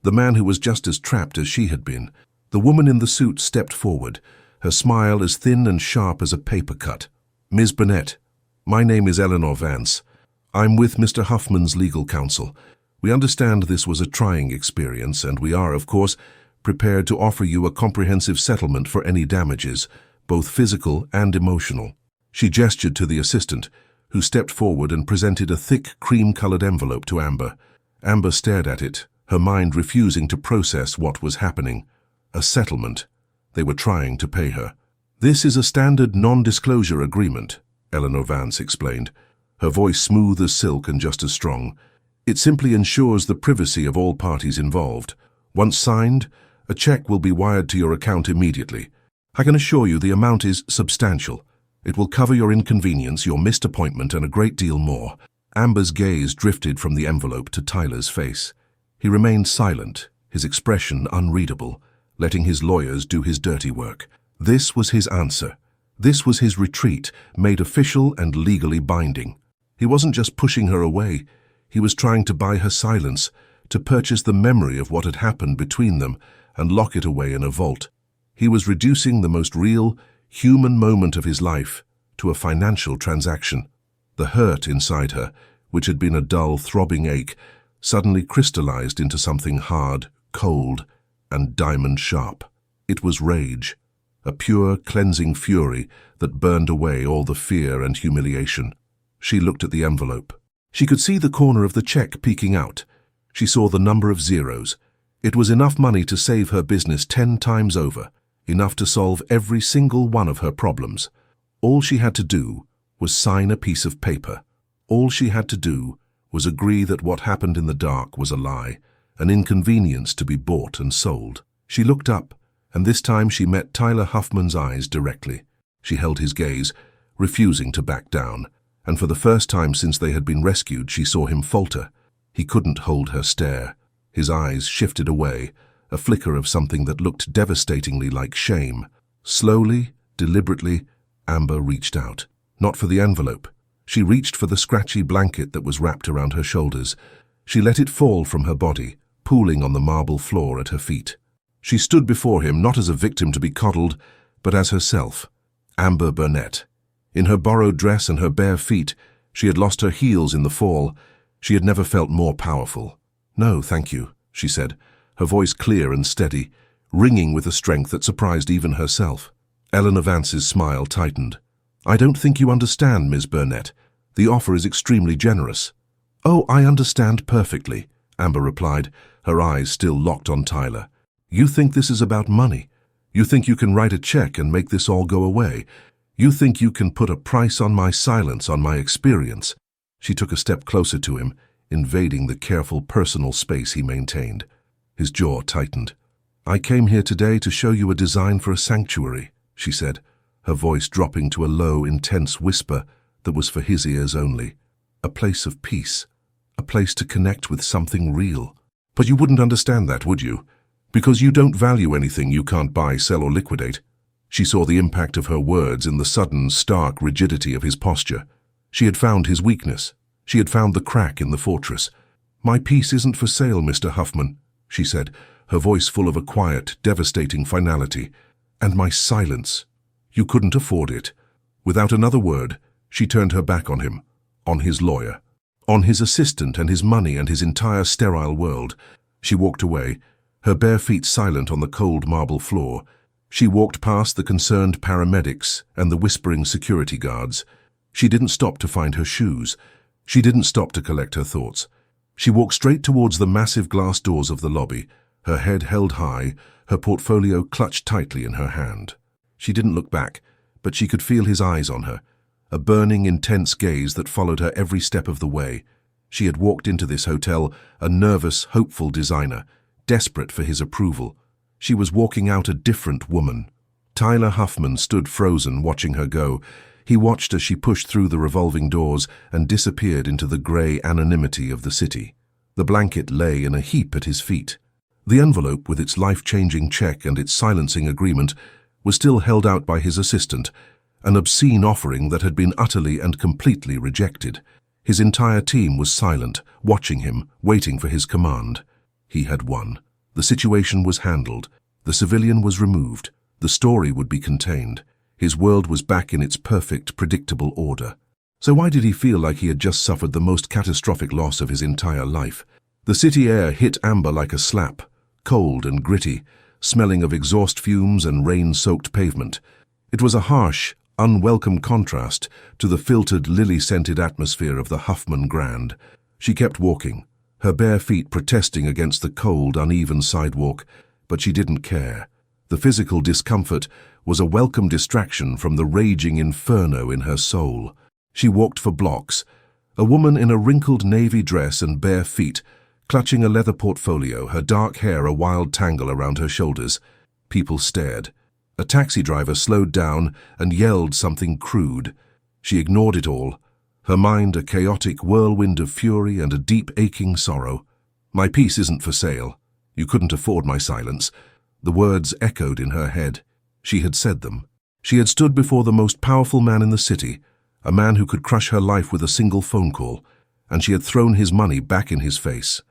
the man who was just as trapped as she had been. The woman in the suit stepped forward, her smile as thin and sharp as a paper cut. "Ms. Burnett, my name is Eleanor Vance. I'm with Mr. Huffman's legal counsel. We understand this was a trying experience, and we are, of course, prepared to offer you a comprehensive settlement for any damages, both physical and emotional." She gestured to the assistant, who stepped forward and presented a thick, cream-colored envelope to Amber. Amber stared at it, her mind refusing to process what was happening. A settlement. They were trying to pay her. "This is a standard non-disclosure agreement," Eleanor Vance explained, her voice smooth as silk and just as strong. "It simply ensures the privacy of all parties involved. Once signed, a check will be wired to your account immediately. I can assure you the amount is substantial. It will cover your inconvenience, your missed appointment, and a great deal more." Amber's gaze drifted from the envelope to Tyler's face. He remained silent, his expression unreadable, letting his lawyers do his dirty work. This was his answer. This was his retreat, made official and legally binding. He wasn't just pushing her away. He was trying to buy her silence, to purchase the memory of what had happened between them and lock it away in a vault. He was reducing the most real, human moment of his life to a financial transaction. The hurt inside her, which had been a dull, throbbing ache, suddenly crystallized into something hard, cold, and diamond-sharp. It was rage, a pure, cleansing fury that burned away all the fear and humiliation. She looked at the envelope. She could see the corner of the check peeking out. She saw the number of zeros. It was enough money to save her business 10 times over, enough to solve every single one of her problems. All she had to do was sign a piece of paper. All she had to do was agree that what happened in the dark was a lie, an inconvenience to be bought and sold. She looked up, and this time she met Tyler Huffman's eyes directly. She held his gaze, refusing to back down, and for the first time since they had been rescued, she saw him falter. He couldn't hold her stare. His eyes shifted away, a flicker of something that looked devastatingly like shame. Slowly, deliberately, Amber reached out. Not for the envelope. She reached for the scratchy blanket that was wrapped around her shoulders. She let it fall from her body, pooling on the marble floor at her feet. She stood before him not as a victim to be coddled, but as herself, Amber Burnett. In her borrowed dress and her bare feet, she had lost her heels in the fall. She had never felt more powerful. "No, thank you," she said, her voice clear and steady, ringing with a strength that surprised even herself. Eleanor Vance's smile tightened. "I don't think you understand, Ms. Burnett. The offer is extremely generous." "Oh, I understand perfectly," Amber replied, her eyes still locked on Tyler. "You think this is about money. You think you can write a check and make this all go away. You think you can put a price on my silence, on my experience." She took a step closer to him, invading the careful personal space he maintained. His jaw tightened. "I came here today to show you a design for a sanctuary," she said, her voice dropping to a low, intense whisper that was for his ears only. "A place of peace, a place to connect with something real. But you wouldn't understand that, would you? Because you don't value anything you can't buy, sell, or liquidate." She saw the impact of her words in the sudden, stark rigidity of his posture. She had found his weakness. She had found the crack in the fortress. "My peace isn't for sale, Mr. Huffman," she said, her voice full of a quiet, devastating finality. "And my silence. You couldn't afford it." Without another word, she turned her back on him, on his lawyer, on his assistant and his money and his entire sterile world. She walked away, her bare feet silent on the cold marble floor. She walked past the concerned paramedics and the whispering security guards. She didn't stop to find her shoes. She didn't stop to collect her thoughts. She walked straight towards the massive glass doors of the lobby, her head held high, her portfolio clutched tightly in her hand. She didn't look back, but she could feel his eyes on her, a burning, intense gaze that followed her every step of the way. She had walked into this hotel a nervous, hopeful designer, desperate for his approval. She was walking out a different woman. Tyler Huffman stood frozen, watching her go. He watched as she pushed through the revolving doors and disappeared into the grey anonymity of the city. The blanket lay in a heap at his feet. The envelope, with its life-changing check and its silencing agreement, was still held out by his assistant, an obscene offering that had been utterly and completely rejected. His entire team was silent, watching him, waiting for his command. He had won. The situation was handled. The civilian was removed. The story would be contained. His world was back in its perfect, predictable order. So why did he feel like he had just suffered the most catastrophic loss of his entire life? The city air hit Amber like a slap, cold and gritty, smelling of exhaust fumes and rain-soaked pavement. It was a harsh, unwelcome contrast to the filtered, lily-scented atmosphere of the Huffman Grand. She kept walking, her bare feet protesting against the cold, uneven sidewalk, but she didn't care. The physical discomfort was a welcome distraction from the raging inferno in her soul. She walked for blocks, a woman in a wrinkled navy dress and bare feet, clutching a leather portfolio, her dark hair a wild tangle around her shoulders. People stared. A taxi driver slowed down and yelled something crude. She ignored it all, her mind a chaotic whirlwind of fury and a deep aching sorrow. "My peace isn't for sale. You couldn't afford my silence." The words echoed in her head. She had said them. She had stood before the most powerful man in the city, a man who could crush her life with a single phone call, and she had thrown his money back in his face.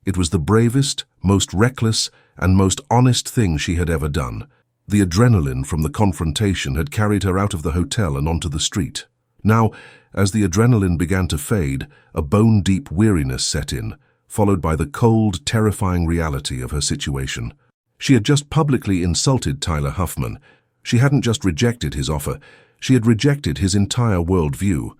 It was the bravest, most reckless, and most honest thing she had ever done. The adrenaline from the confrontation had carried her out of the hotel and onto the street. Now, as the adrenaline began to fade, a bone-deep weariness set in, followed by the cold, terrifying reality of her situation. She had just publicly insulted Tyler Huffman. She hadn't just rejected his offer, she had rejected his entire worldview.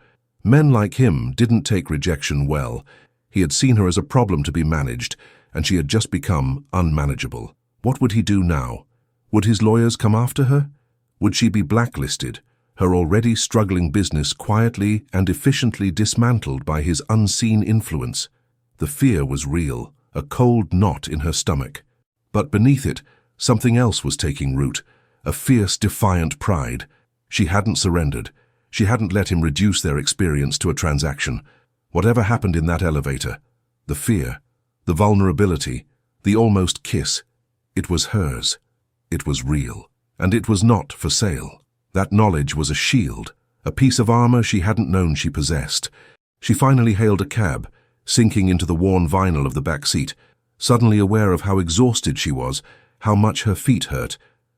Men like him didn't take rejection well. He had seen her as a problem to be managed, and she had just become unmanageable. What would he do now? Would his lawyers come after her? Would she be blacklisted, her already struggling business quietly and efficiently dismantled by his unseen influence? The fear was real, a cold knot in her stomach. But beneath it, something else was taking root, a fierce, defiant pride. She hadn't surrendered. She hadn't let him reduce their experience to a transaction. Whatever happened in that elevator, the fear, the vulnerability, the almost kiss, it was hers. It was real, and it was not for sale. That knowledge was a shield, a piece of armor she hadn't known she possessed. She finally hailed a cab, sinking into the worn vinyl of the back seat, suddenly aware of how exhausted she was, how much her feet hurt,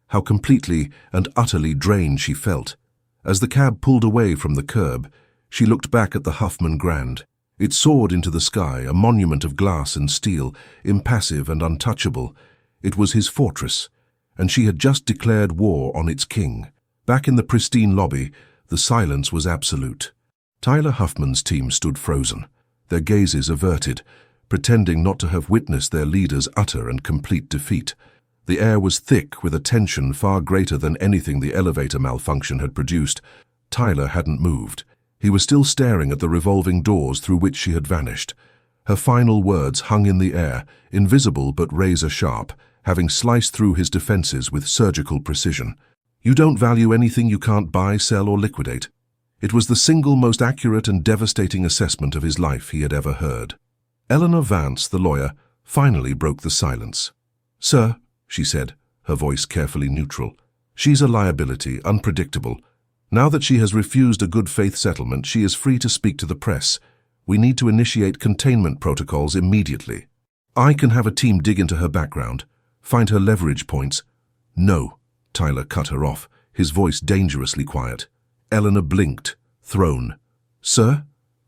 how completely and utterly drained she felt. As the cab pulled away from the curb, she looked back at the Huffman Grand. It soared into the sky, a monument of glass and steel, impassive and untouchable. It was his fortress, and she had just declared war on its king. Back in the pristine lobby, the silence was absolute. Tyler Huffman's team stood frozen, their gazes averted, pretending not to have witnessed their leader's utter and complete defeat. The air was thick with a tension far greater than anything the elevator malfunction had produced. Tyler hadn't moved. He was still staring at the revolving doors through which she had vanished. Her final words hung in the air, invisible but razor-sharp, having sliced through his defenses with surgical precision. "You don't value anything you can't buy, sell, or liquidate." It was the single most accurate and devastating assessment of his life he had ever heard. Eleanor Vance, the lawyer, finally broke the silence. "Sir," she said, her voice carefully neutral, "she's a liability, unpredictable. Now that she has refused a good-faith settlement, she is free to speak to the press. We need to initiate containment protocols immediately. I can have a team dig into her background, find her leverage points." "No," Tyler cut her off, his voice dangerously quiet. Eleanor blinked, thrown. "Sir?"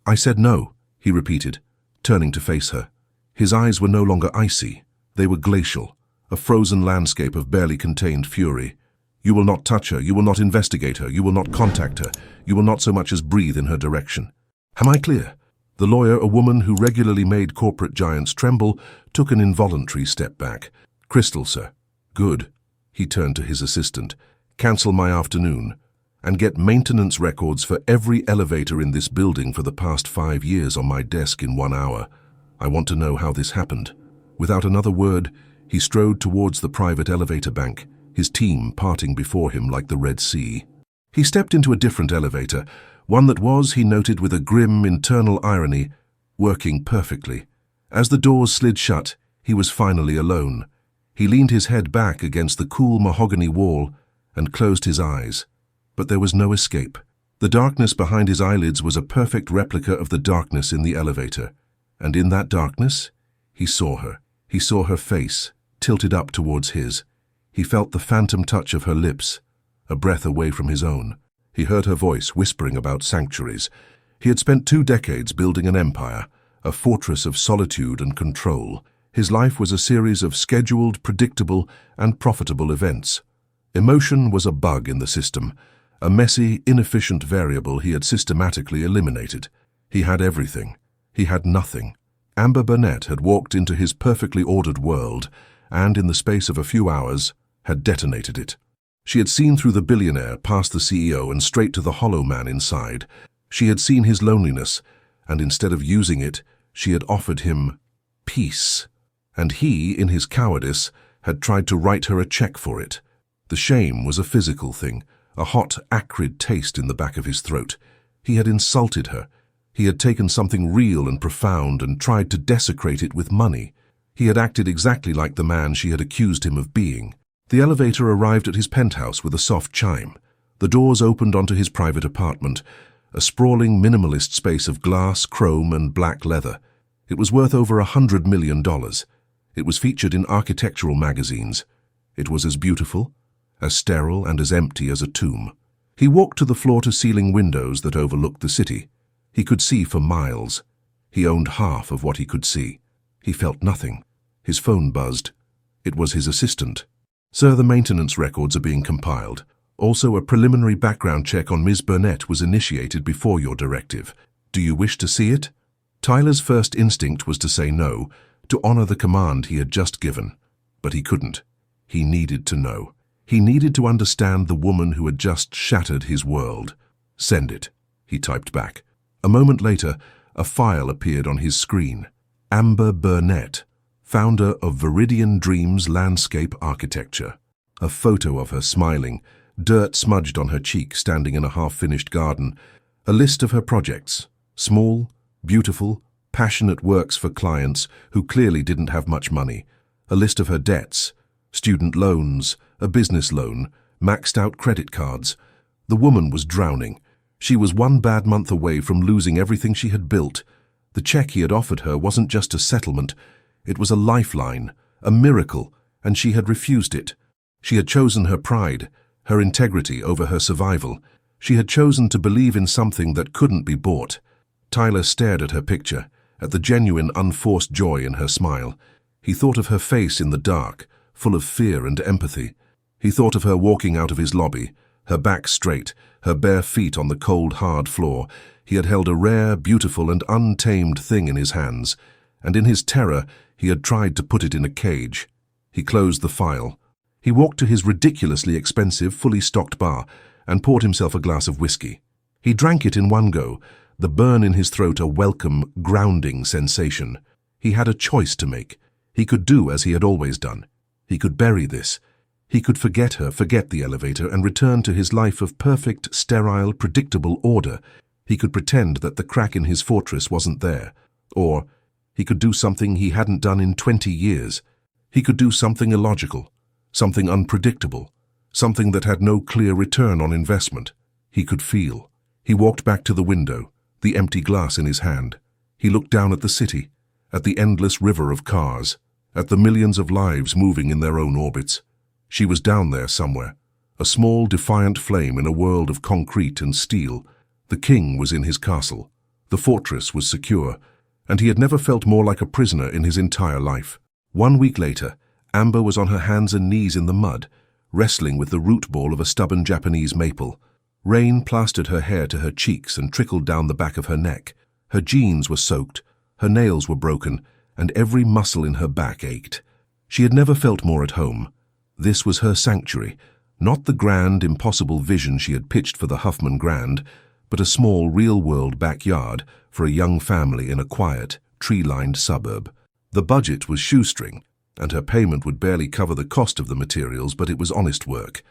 "I said no," he repeated, turning to face her. His eyes were no longer icy. They were glacial, a frozen landscape of barely contained fury. "You will not touch her, you will not investigate her, you will not contact her, you will not so much as breathe in her direction. Am I clear?" The lawyer, a woman who regularly made corporate giants tremble, took an involuntary step back. "Crystal, sir." "Good." He turned to his assistant. "Cancel my afternoon. and get maintenance records for every elevator in this building for the past 5 years on my desk in 1 hour. I want to know how this happened." Without another word, he strode towards the private elevator bank, his team parting before him like the Red Sea. He stepped into a different elevator, one that was, he noted with a grim internal irony, working perfectly. As the doors slid shut, he was finally alone. He leaned his head back against the cool mahogany wall and closed his eyes. But there was no escape. The darkness behind his eyelids was a perfect replica of the darkness in the elevator. And in that darkness, he saw her. He saw her face, tilted up towards his. He felt the phantom touch of her lips, a breath away from his own. He heard her voice whispering about sanctuaries. He had spent 2 decades building an empire, a fortress of solitude and control. His life was a series of scheduled, predictable, and profitable events. Emotion was a bug in the system, a messy, inefficient variable he had systematically eliminated. He had everything. He had nothing. Amber Burnett had walked into his perfectly ordered world and, in the space of a few hours, had detonated it. She had seen through the billionaire, past the CEO, and straight to the hollow man inside. She had seen his loneliness, and instead of using it, she had offered him peace. And he, in his cowardice, had tried to write her a check for it. The shame was a physical thing, a hot, acrid taste in the back of his throat. He had insulted her. He had taken something real and profound and tried to desecrate it with money. He had acted exactly like the man she had accused him of being. The elevator arrived at his penthouse with a soft chime. The doors opened onto his private apartment, a sprawling minimalist space of glass, chrome, and black leather. It was worth over $100 million. It was featured in architectural magazines. It was as beautiful, as sterile, and as empty as a tomb. He walked to the floor-to-ceiling windows that overlooked the city. He could see for miles. He owned half of what he could see. He felt nothing. His phone buzzed. It was his assistant. "Sir, the maintenance records are being compiled. Also, a preliminary background check on Ms. Burnett was initiated before your directive. Do you wish to see it?" Tyler's first instinct was to say no, to honor the command he had just given. But he couldn't. He needed to know. He needed to understand the woman who had just shattered his world. "Send it," he typed back. A moment later, a file appeared on his screen. Amber Burnett, founder of Viridian Dreams Landscape Architecture. A photo of her smiling, dirt smudged on her cheek, standing in a half-finished garden. A list of her projects, small, beautiful, passionate works for clients who clearly didn't have much money. A list of her debts, student loans, a business loan, maxed-out credit cards. The woman was drowning. She was 1 bad month away from losing everything she had built. The check he had offered her wasn't just a settlement. It was a lifeline, a miracle, and she had refused it. She had chosen her pride, her integrity over her survival. She had chosen to believe in something that couldn't be bought. Tyler stared at her picture, at the genuine, unforced joy in her smile. He thought of her face in the dark, full of fear and empathy. He thought of her walking out of his lobby, her back straight, her bare feet on the cold, hard floor. He had held a rare, beautiful, and untamed thing in his hands, and in his terror, he had tried to put it in a cage. He closed the file. He walked to his ridiculously expensive, fully stocked bar and poured himself a glass of whiskey. He drank it in one go, the burn in his throat a welcome, grounding sensation. He had a choice to make. He could do as he had always done. He could bury this. He could forget her, forget the elevator, and return to his life of perfect, sterile, predictable order. He could pretend that the crack in his fortress wasn't there. Or he could do something he hadn't done in 20 years. He could do something illogical, something unpredictable, something that had no clear return on investment. He could feel. He walked back to the window, the empty glass in his hand. He looked down at the city, at the endless river of cars, at the millions of lives moving in their own orbits. She was down there somewhere, a small, defiant flame in a world of concrete and steel. The king was in his castle. The fortress was secure, and he had never felt more like a prisoner in his entire life. 1 week later, Amber was on her hands and knees in the mud, wrestling with the root ball of a stubborn Japanese maple. Rain plastered her hair to her cheeks and trickled down the back of her neck. Her jeans were soaked, her nails were broken, and every muscle in her back ached. She had never felt more at home. This was her sanctuary, Not the grand, impossible vision she had pitched for the Huffman Grand, but a small, real-world backyard for a young family in a quiet, tree-lined suburb. The budget was shoestring, and her payment would barely cover the cost of the materials, but it was honest work.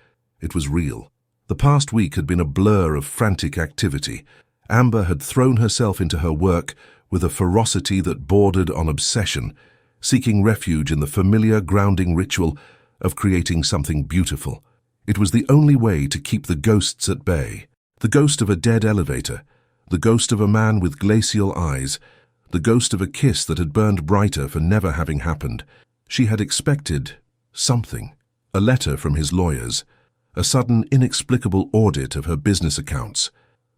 It was real. The past week had been a blur of frantic activity. Amber had thrown herself into her work with a ferocity that bordered on obsession, seeking refuge in the familiar grounding ritual of creating something beautiful. It was the only way to keep the ghosts at bay. The ghost of a dead elevator, the ghost of a man with glacial eyes, the ghost of a kiss that had burned brighter for never having happened. She had expected something, a letter from his lawyers, a sudden inexplicable audit of her business accounts,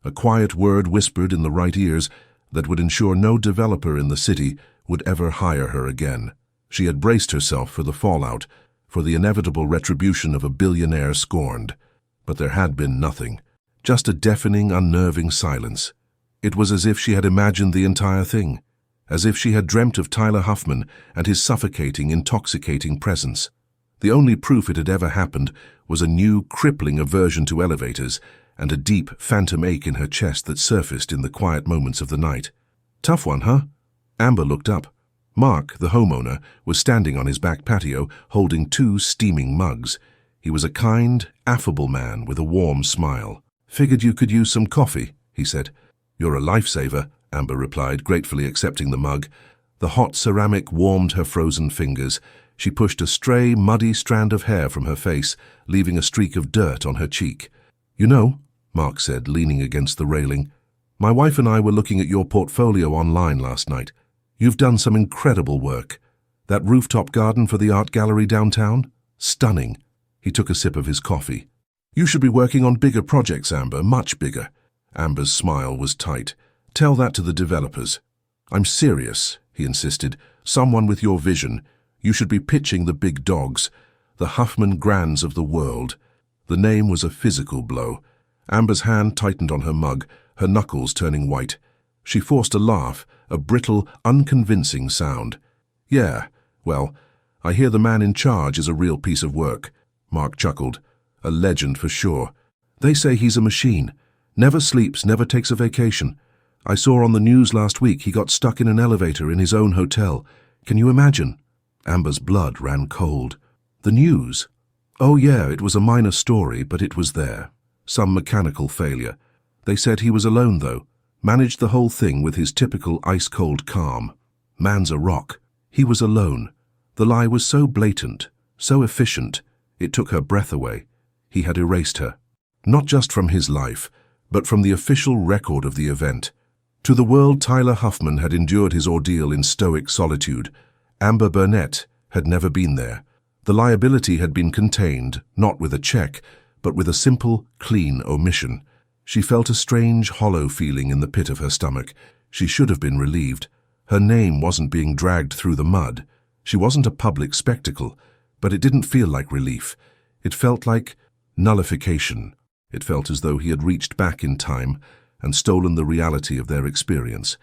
a quiet word whispered in the right ears that would ensure no developer in the city would ever hire her again. She had braced herself for the fallout, for the inevitable retribution of a billionaire scorned. But there had been nothing, just a deafening, unnerving silence. It was as if she had imagined the entire thing, as if she had dreamt of Tyler Huffman and his suffocating, intoxicating presence. The only proof it had ever happened was a new, crippling aversion to elevators and a deep, phantom ache in her chest that surfaced in the quiet moments of the night. Tough one, huh? Amber looked up. Mark, the homeowner, was standing on his back patio holding 2 steaming mugs. He was a kind, affable man with a warm smile. "Figured you could use some coffee," he said. "You're a lifesaver," Amber replied, gratefully accepting the mug. The hot ceramic warmed her frozen fingers. She pushed a stray, muddy strand of hair from her face, leaving a streak of dirt on her cheek. "You know," Mark said, leaning against the railing, "my wife and I were looking at your portfolio online last night. You've done some incredible work. That rooftop garden for the art gallery downtown? Stunning." He took a sip of his coffee. "You should be working on bigger projects, Amber, much bigger." Amber's smile was tight. "Tell that to the developers." "I'm serious," he insisted. "Someone with your vision. You should be pitching the big dogs, the Huffman Grands of the world." The name was a physical blow. Amber's hand tightened on her mug, her knuckles turning white. She forced a laugh, a brittle, unconvincing sound. "Yeah, well, I hear the man in charge is a real piece of work." Mark chuckled. "A legend for sure. They say he's a machine. Never sleeps, never takes a vacation. I saw on the news last week he got stuck in an elevator in his own hotel. Can you imagine?" Amber's blood ran cold. "The news?" "Oh yeah, it was a minor story, but it was there. Some mechanical failure. They said he was alone, though. Managed the whole thing with his typical ice-cold calm. Man's a rock. He was alone. The lie was so blatant, so efficient, it took her breath away. He had erased her. Not just from his life, but from the official record of the event. To the world, Tyler Huffman had endured his ordeal in stoic solitude. Amber Burnett had never been there. The liability had been contained, not with a check, but with a simple, clean omission. She felt a strange, hollow feeling in the pit of her stomach. She should have been relieved. Her name wasn't being dragged through the mud. She wasn't a public spectacle, but it didn't feel like relief. It felt like nullification. It felt as though he had reached back in time and stolen the reality of their experience,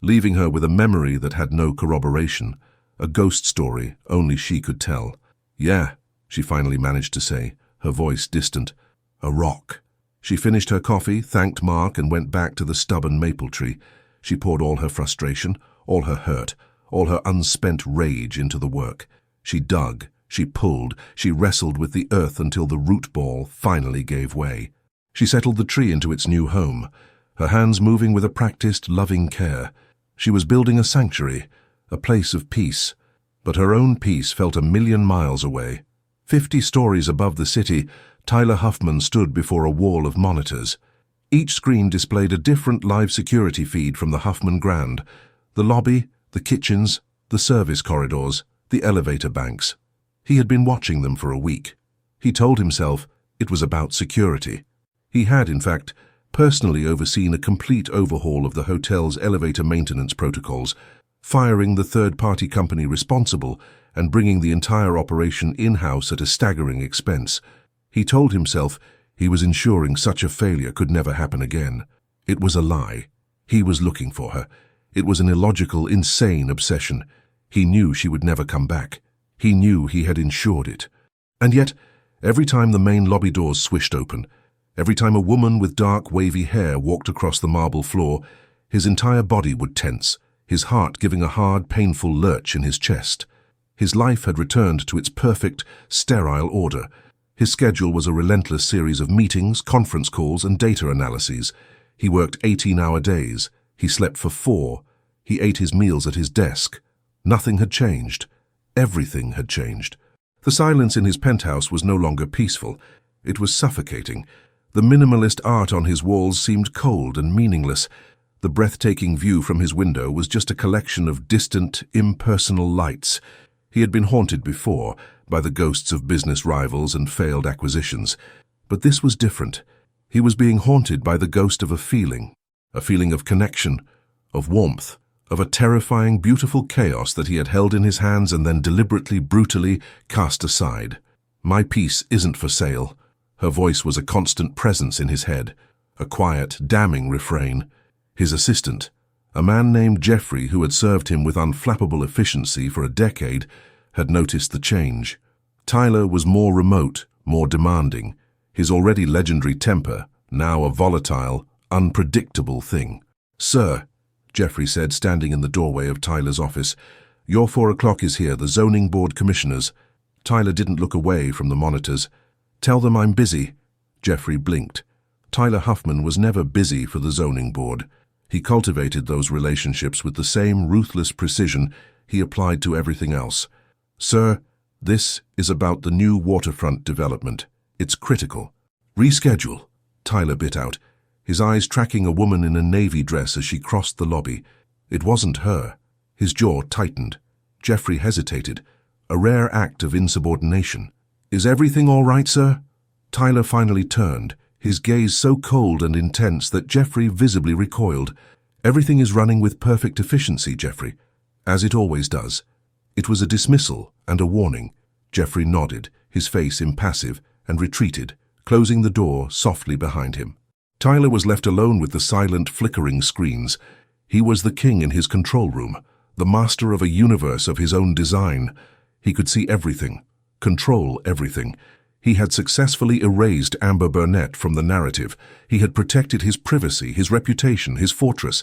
leaving her with a memory that had no corroboration, a ghost story only she could tell. "Yeah," she finally managed to say, her voice distant. "A rock." She finished her coffee, thanked Mark, and went back to the stubborn maple tree. She poured all her frustration, all her hurt, all her unspent rage into the work. She dug, she pulled, she wrestled with the earth until the root ball finally gave way. She settled the tree into its new home, her hands moving with a practiced, loving care. She was building a sanctuary, a place of peace. But her own peace felt 1,000,000 miles away. 50 stories above the city, Tyler Huffman stood before a wall of monitors. Each screen displayed a different live security feed from the Huffman Grand: the lobby, the kitchens, the service corridors, the elevator banks. He had been watching them for a week. He told himself it was about security. He had, in fact, personally overseen a complete overhaul of the hotel's elevator maintenance protocols, firing the third-party company responsible and bringing the entire operation in-house at a staggering expense. He told himself he was ensuring such a failure could never happen again. It was a lie. He was looking for her. It was an illogical, insane obsession. He knew she would never come back. He knew he had ensured it. And yet, Every time the main lobby doors swished open, every time a woman with dark, wavy hair walked across the marble floor, his entire body would tense, his heart giving a hard, painful lurch in his chest. His life had returned to its perfect, sterile order. His schedule was a relentless series of meetings, conference calls, and data analyses. He worked 18-hour days. He slept for 4. He ate his meals at his desk. Nothing had changed. Everything had changed. The silence in his penthouse was no longer peaceful. It was suffocating. The minimalist art on his walls seemed cold and meaningless. The breathtaking view from his window was just a collection of distant, impersonal lights. He had been haunted before by the ghosts of business rivals and failed acquisitions. But this was different. He was being haunted by the ghost of a feeling of connection, of warmth, of a terrifying, beautiful chaos that he had held in his hands and then deliberately, brutally cast aside. "My peace isn't for sale." Her voice was a constant presence in his head, a quiet, damning refrain. His assistant, a man named Jeffrey who had served him with unflappable efficiency for a decade, had noticed the change. Tyler was more remote, more demanding, his already legendary temper now a volatile, unpredictable thing. "Sir," Jeffrey said, standing in the doorway of Tyler's office, "your 4 o'clock is here, the zoning board commissioners." Tyler didn't look away from the monitors. "Tell them I'm busy." Jeffrey blinked. Tyler Huffman was never busy for the zoning board. He cultivated those relationships with the same ruthless precision he applied to everything else. "Sir, this is about the new waterfront development. It's critical." "Reschedule," Tyler bit out, his eyes tracking a woman in a navy dress as she crossed the lobby. It wasn't her. His jaw tightened. Jeffrey hesitated, a rare act of insubordination. "Is everything all right, sir?" Tyler finally turned, his gaze so cold and intense that Jeffrey visibly recoiled. "Everything is running with perfect efficiency, Jeffrey, as it always does." It was a dismissal and a warning. Jeffrey nodded, his face impassive, and retreated, closing the door softly behind him. Tyler was left alone with the silent, flickering screens. He was the king in his control room, the master of a universe of his own design. He could see everything, control everything. He had successfully erased Amber Burnett from the narrative. He had protected his privacy, his reputation, his fortress.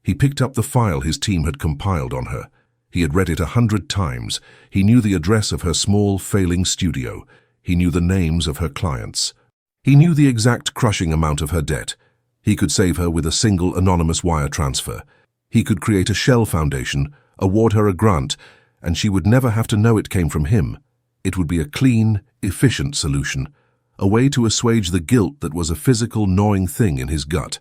He picked up the file his team had compiled on her. He had read it 100 times. He knew the address of her small, failing studio. He knew the names of her clients. He knew the exact crushing amount of her debt. He could save her with a single anonymous wire transfer. He could create a shell foundation, award her a grant, and she would never have to know it came from him. It would be a clean, efficient solution, a way to assuage the guilt that was a physical, gnawing thing in his gut.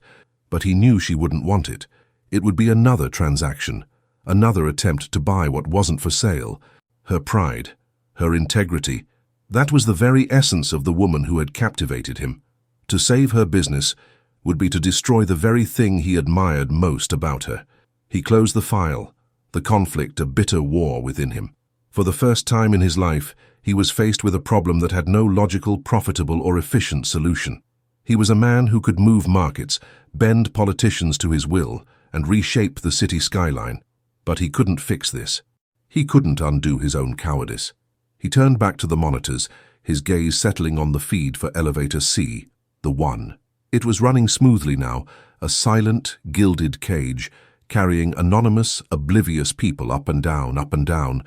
But he knew she wouldn't want it. It would be another transaction, another attempt to buy what wasn't for sale. Her pride, her integrity, that was the very essence of the woman who had captivated him. To save her business would be to destroy the very thing he admired most about her. He closed the file, the conflict a bitter war within him. For the first time in his life, he was faced with a problem that had no logical, profitable, or efficient solution. He was a man who could move markets, bend politicians to his will, and reshape the city skyline. But he couldn't fix this. He couldn't undo his own cowardice. He turned back to the monitors, his gaze settling on the feed for Elevator C, the 1. It was running smoothly now, a silent, gilded cage, carrying anonymous, oblivious people up and down, up and down.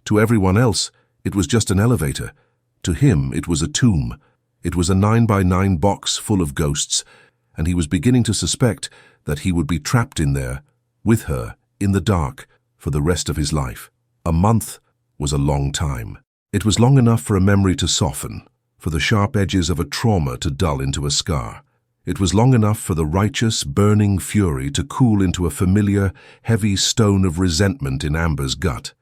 To everyone else, it was just an elevator. To him, it was a tomb. It was a 9x9 box full of ghosts, and he was beginning to suspect that he would be trapped in there, with her, in the dark, for the rest of his life. A month was a long time. It was long enough for a memory to soften, for the sharp edges of a trauma to dull into a scar. It was long enough for the righteous, burning fury to cool into a familiar, heavy stone of resentment in Amber's gut.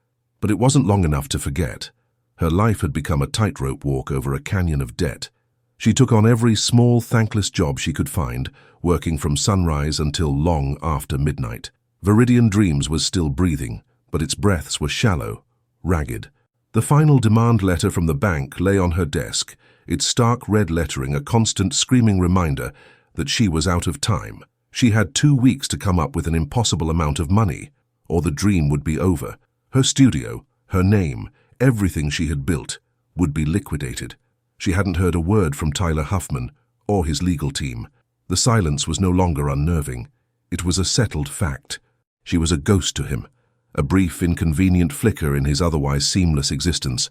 But it wasn't long enough to forget. Her life had become a tightrope walk over a canyon of debt. She took on every small, thankless job she could find, working from sunrise until long after midnight. Viridian Dreams was still breathing, but its breaths were shallow, ragged. The final demand letter from the bank lay on her desk, its stark red lettering a constant screaming reminder that she was out of time. She had 2 weeks to come up with an impossible amount of money, or the dream would be over. Her studio, her name, everything she had built, would be liquidated. She hadn't heard a word from Tyler Huffman or his legal team. The silence was no longer unnerving. It was a settled fact. She was a ghost to him, a brief, inconvenient flicker in his otherwise seamless existence.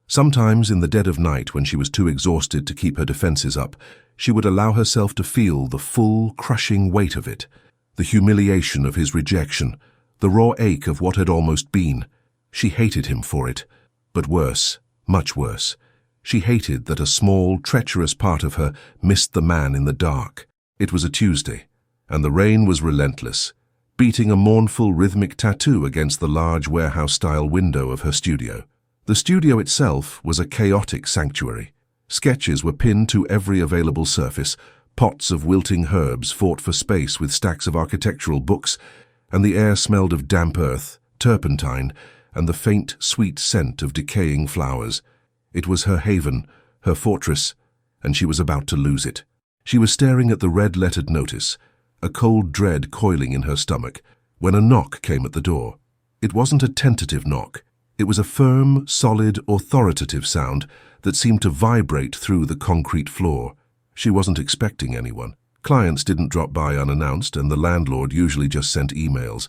Sometimes, in the dead of night, when she was too exhausted to keep her defenses up, she would allow herself to feel the full, crushing weight of it, the humiliation of his rejection, the raw ache of what had almost been. She hated him for it. But worse, much worse, she hated that a small, treacherous part of her missed the man in the dark. It was a Tuesday, and the rain was relentless, beating a mournful, rhythmic tattoo against the large warehouse-style window of her studio. The studio itself was a chaotic sanctuary. Sketches were pinned to every available surface, pots of wilting herbs fought for space with stacks of architectural books, and the air smelled of damp earth, turpentine, and the faint, sweet scent of decaying flowers. It was her haven, her fortress, and she was about to lose it. She was staring at the red-lettered notice, a cold dread coiling in her stomach, when a knock came at the door. It wasn't a tentative knock. It was a firm, solid, authoritative sound that seemed to vibrate through the concrete floor. She wasn't expecting anyone. Clients didn't drop by unannounced, and the landlord usually just sent emails.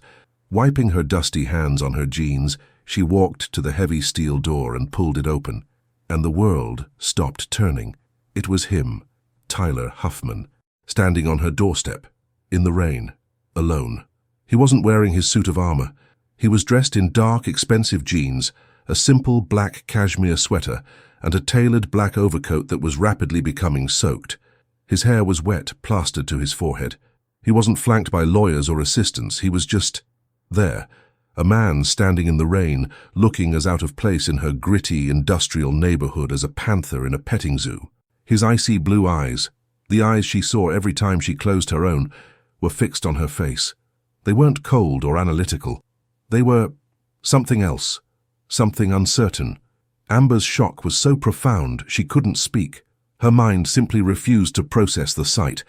Wiping her dusty hands on her jeans, she walked to the heavy steel door and pulled it open. And the world stopped turning. It was him, Tyler Huffman, standing on her doorstep, in the rain, alone. He wasn't wearing his suit of armor. He was dressed in dark, expensive jeans, a simple black cashmere sweater, and a tailored black overcoat that was rapidly becoming soaked. His hair was wet, plastered to his forehead. He wasn't flanked by lawyers or assistants. He was just there, a man standing in the rain, looking as out of place in her gritty, industrial neighborhood as a panther in a petting zoo. His icy blue eyes, the eyes she saw every time she closed her own, were fixed on her face. They weren't cold or analytical. They were something else, something uncertain. Amber's shock was so profound she couldn't speak. Her mind simply refused to process the sight.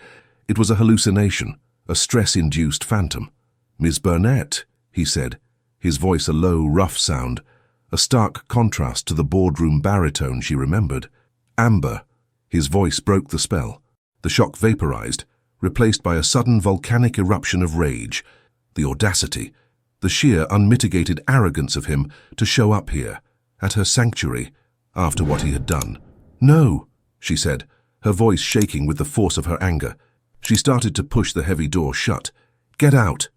It was a hallucination, a stress-induced phantom. "Miss Burnett," he said, his voice a low, rough sound, a stark contrast to the boardroom baritone she remembered. "Amber." His voice broke the spell. The shock vaporized, replaced by a sudden volcanic eruption of rage. The audacity, the sheer, unmitigated arrogance of him to show up here, at her sanctuary, after what he had done. "No," she said, her voice shaking with the force of her anger. She started to push the heavy door shut. "Get out!"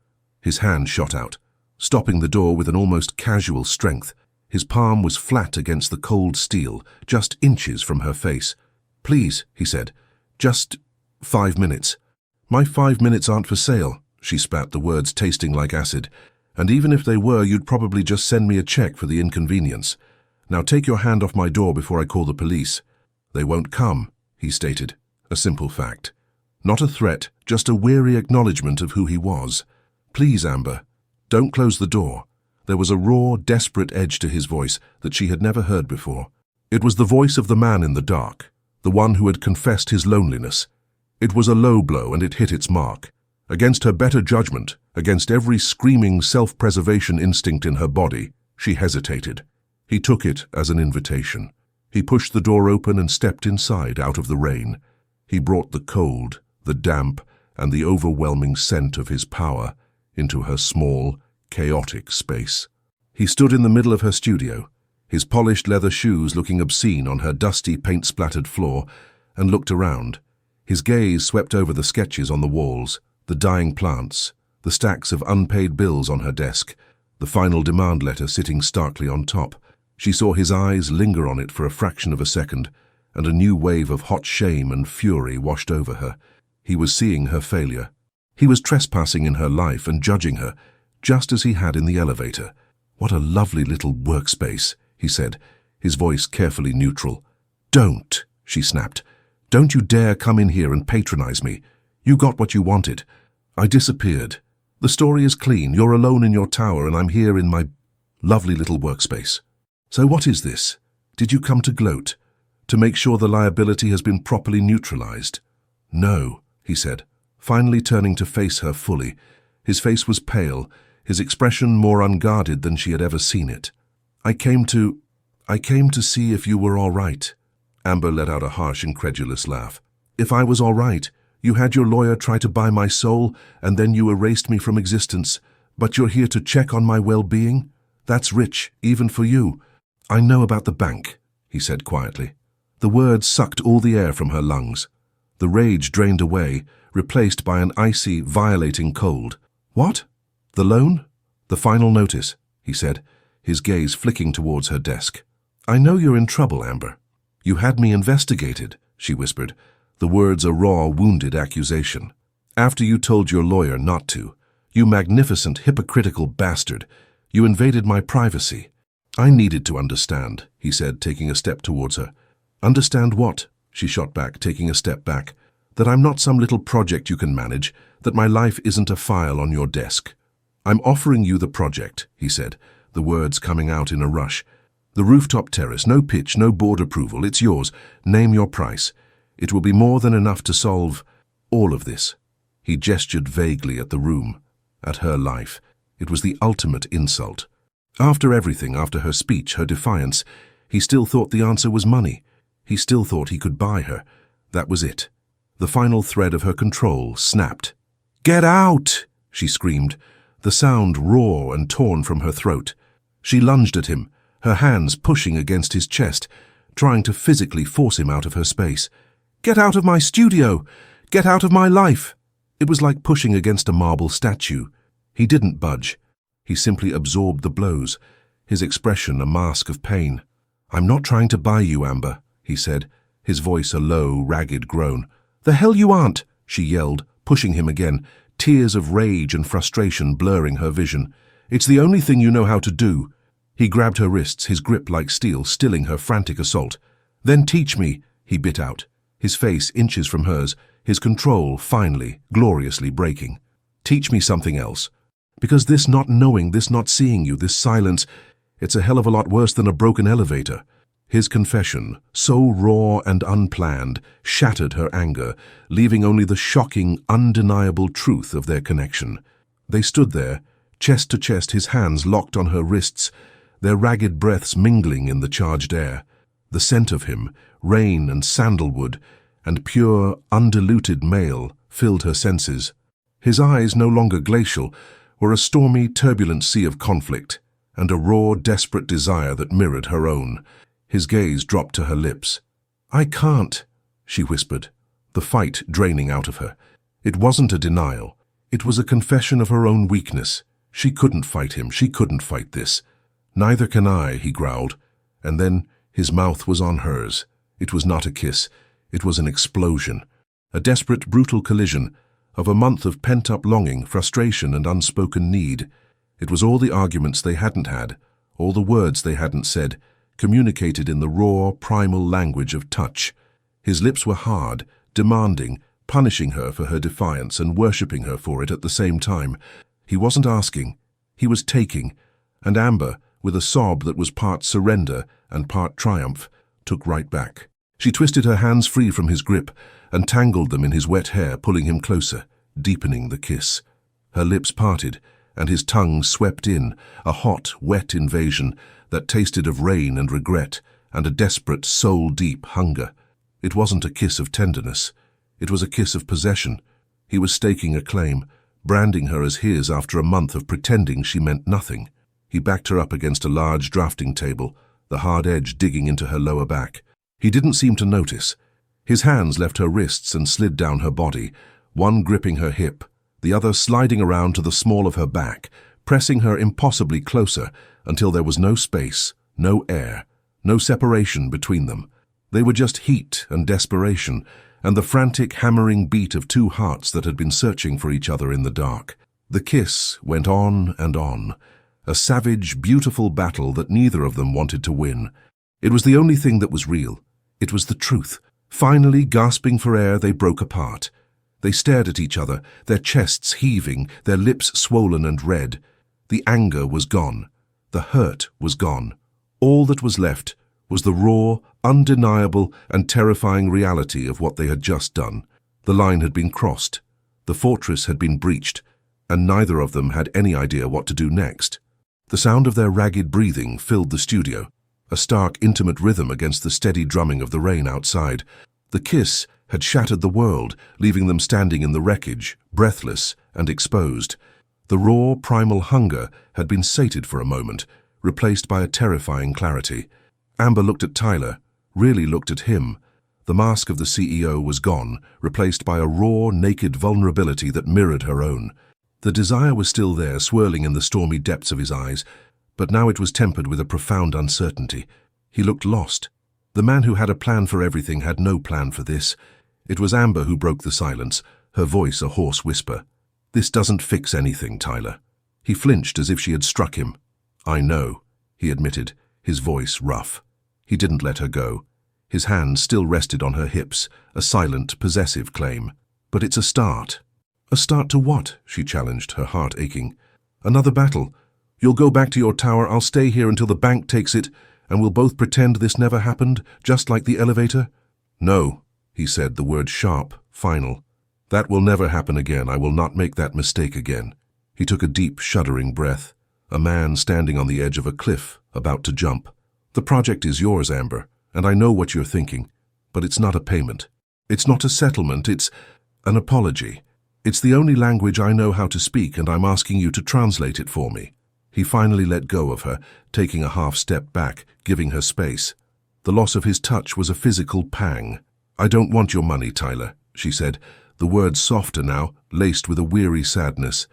His hand shot out, stopping the door with an almost casual strength. His palm was flat against the cold steel, just inches from her face. "Please," he said, "just 5 minutes." "My 5 minutes aren't for sale," she spat, the words tasting like acid. "And even if they were, you'd probably just send me a check for the inconvenience. Now take your hand off my door before I call the police." "They won't come," he stated, a simple fact. Not a threat, just a weary acknowledgement of who he was. "Please, Amber, don't close the door." There was a raw, desperate edge to his voice that she had never heard before. It was the voice of the man in the dark, the one who had confessed his loneliness. It was a low blow, and it hit its mark. Against her better judgment, against every screaming self-preservation instinct in her body, she hesitated. He took it as an invitation. He pushed the door open and stepped inside, out of the rain. He brought the cold, the damp, and the overwhelming scent of his power into her small, chaotic space. He stood in the middle of her studio, his polished leather shoes looking obscene on her dusty, paint-splattered floor, and looked around. His gaze swept over the sketches on the walls, the dying plants, the stacks of unpaid bills on her desk, the final demand letter sitting starkly on top. She saw his eyes linger on it for a fraction of a second, and a new wave of hot shame and fury washed over her. He was seeing her failure. He was trespassing in her life and judging her, just as he had in the elevator. "What a lovely little workspace," he said, his voice carefully neutral. "Don't," she snapped. "Don't you dare come in here and patronize me. You got what you wanted. I disappeared. The story is clean. You're alone in your tower, and I'm here in my lovely little workspace. So what is this? Did you come to gloat? To make sure the liability has been properly neutralized?" "No," he said, finally turning to face her fully. His face was pale, his expression more unguarded than she had ever seen it. I came to see if you were all right." Amber let out a harsh, incredulous laugh. If I was all right, you had your lawyer try to buy my soul, and then you erased me from existence. But you're here to check on my well-being? That's rich, even for you. I know about the bank, he said quietly. The words sucked all the air from her lungs. The rage drained away, replaced by an icy, violating cold. What? The loan? The final notice, he said, his gaze flicking towards her desk. I know you're in trouble, Amber. You had me investigated, she whispered, the words a raw, wounded accusation. After you told your lawyer not to. You magnificent, hypocritical bastard. You invaded my privacy. I needed to understand, he said, taking a step towards her. Understand what? She shot back, taking a step back. That I'm not some little project you can manage, that my life isn't a file on your desk. I'm offering you the project, he said, the words coming out in a rush. The rooftop terrace, no pitch, no board approval, it's yours. Name your price. It will be more than enough to solve all of this. He gestured vaguely at the room, at her life. It was the ultimate insult. After everything, after her speech, her defiance, he still thought the answer was money. He still thought he could buy her. That was it. The final thread of her control snapped. Get out! She screamed, the sound raw and torn from her throat. She lunged at him, her hands pushing against his chest, trying to physically force him out of her space. Get out of my studio! Get out of my life! It was like pushing against a marble statue. He didn't budge. He simply absorbed the blows, his expression a mask of pain. I'm not trying to buy you, Amber, he said, his voice a low, ragged groan. The hell you aren't, she yelled, pushing him again, tears of rage and frustration blurring her vision. It's the only thing you know how to do. He grabbed her wrists, his grip like steel, stilling her frantic assault. Then teach me, he bit out, his face inches from hers, his control finally, gloriously breaking. Teach me something else. Because this not knowing, this not seeing you, this silence, it's a hell of a lot worse than a broken elevator. His confession, so raw and unplanned, shattered her anger, leaving only the shocking, undeniable truth of their connection. They stood there, chest to chest, his hands locked on her wrists, their ragged breaths mingling in the charged air. The scent of him, rain and sandalwood, and pure, undiluted male, filled her senses. His eyes, no longer glacial, were a stormy, turbulent sea of conflict, and a raw, desperate desire that mirrored her own. His gaze dropped to her lips. I can't, she whispered, the fight draining out of her. It wasn't a denial. It was a confession of her own weakness. She couldn't fight him. She couldn't fight this. Neither can I, he growled. And then his mouth was on hers. It was not a kiss. It was an explosion. A desperate, brutal collision of a month of pent-up longing, frustration, and unspoken need. It was all the arguments they hadn't had, all the words they hadn't said, communicated in the raw, primal language of touch. His lips were hard, demanding, punishing her for her defiance and worshipping her for it at the same time. He wasn't asking, he was taking, and Amber, with a sob that was part surrender and part triumph, took right back. She twisted her hands free from his grip and tangled them in his wet hair, pulling him closer, deepening the kiss. Her lips parted, and his tongue swept in, a hot, wet invasion that tasted of rain and regret and a desperate, soul-deep hunger. It wasn't a kiss of tenderness. It was a kiss of possession. He was staking a claim, branding her as his after a month of pretending she meant nothing. He backed her up against a large drafting table, the hard edge digging into her lower back. He didn't seem to notice. His hands left her wrists and slid down her body, one gripping her hip, the other sliding around to the small of her back, pressing her impossibly closer until there was no space, no air, no separation between them. They were just heat and desperation, and the frantic, hammering beat of two hearts that had been searching for each other in the dark. The kiss went on and on, a savage, beautiful battle that neither of them wanted to win. It was the only thing that was real. It was the truth. Finally, gasping for air, they broke apart. They stared at each other, their chests heaving, their lips swollen and red. The anger was gone. The hurt was gone. All that was left was the raw, undeniable, and terrifying reality of what they had just done. The line had been crossed. The fortress had been breached, and neither of them had any idea what to do next. The sound of their ragged breathing filled the studio. a stark, intimate rhythm against the steady drumming of the rain outside. The kiss had shattered the world, leaving them standing in the wreckage, breathless and exposed. The raw, primal hunger had been sated for a moment, replaced by a terrifying clarity. Amber looked at Tyler, really looked at him. The mask of the CEO was gone, replaced by a raw, naked vulnerability that mirrored her own. The desire was still there, swirling in the stormy depths of his eyes, but now it was tempered with a profound uncertainty. He looked lost. The man who had a plan for everything had no plan for this. It was Amber who broke the silence, her voice a hoarse whisper. "This doesn't fix anything, Tyler." He flinched as if she had struck him. "I know," he admitted, his voice rough. He didn't let her go. His hand still rested on her hips, a silent, possessive claim. "But it's a start." "A start to what?" she challenged, her heart aching. "Another battle. You'll go back to your tower, I'll stay here until the bank takes it, and we'll both pretend this never happened, just like the elevator?" "No," he said, the word sharp, final. "That will never happen again. I will not make that mistake again." He took a deep, shuddering breath, a man standing on the edge of a cliff, about to jump. "The project is yours, Amber, and I know what you're thinking, but it's not a payment. It's not a settlement, it's an apology. It's the only language I know how to speak, and I'm asking you to translate it for me." He finally let go of her, taking a half step back, giving her space. The loss of his touch was a physical pang. "I don't want your money, Tyler," she said, the words softer now, laced with a weary sadness.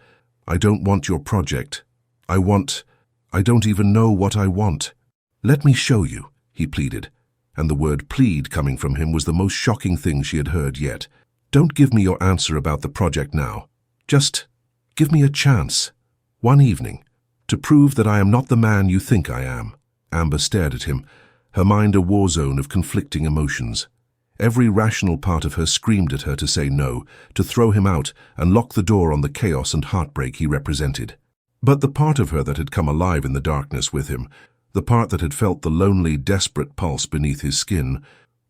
"I don't want your project. I don't even know what I want." "Let me show you," he pleaded, and the word plead coming from him was the most shocking thing she had heard yet. "Don't give me your answer about the project now. Just give me a chance. One evening. To prove that I am not the man you think I am." Amber stared at him, her mind a war zone of conflicting emotions. Every rational part of her screamed at her to say no, to throw him out and lock the door on the chaos and heartbreak he represented. But the part of her that had come alive in the darkness with him, the part that had felt the lonely, desperate pulse beneath his skin,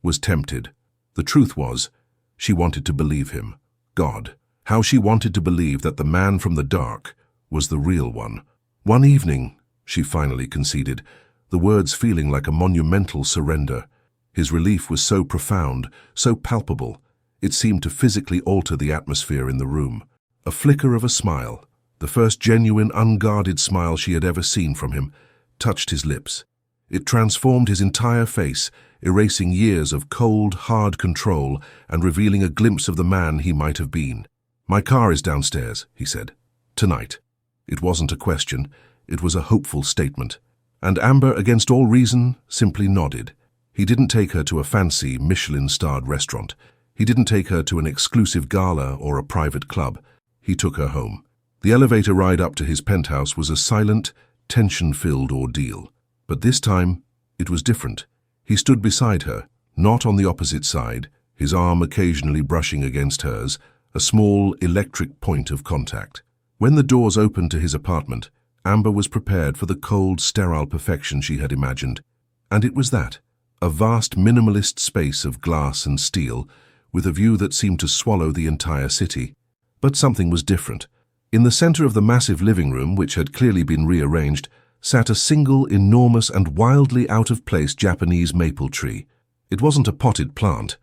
was tempted. The truth was, she wanted to believe him. God, how she wanted to believe that the man from the dark was the real one. "One evening," she finally conceded, the words feeling like a monumental surrender. His relief was so profound, so palpable, it seemed to physically alter the atmosphere in the room. A flicker of a smile, the first genuine, unguarded smile she had ever seen from him, touched his lips. It transformed his entire face, erasing years of cold, hard control and revealing a glimpse of the man he might have been. "My car is downstairs," he said. "Tonight." It wasn't a question, it was a hopeful statement. And Amber, against all reason, simply nodded. He didn't take her to a fancy, Michelin-starred restaurant. He didn't take her to an exclusive gala or a private club. He took her home. The elevator ride up to his penthouse was a silent, tension-filled ordeal. But this time, it was different. He stood beside her, not on the opposite side, his arm occasionally brushing against hers, a small, electric point of contact. When the doors opened to his apartment, Amber was prepared for the cold, sterile perfection she had imagined. And it was that, a vast minimalist space of glass and steel, with a view that seemed to swallow the entire city. But something was different. In the center of the massive living room, which had clearly been rearranged, sat a single, enormous and wildly out-of-place Japanese maple tree. It wasn't a potted plant.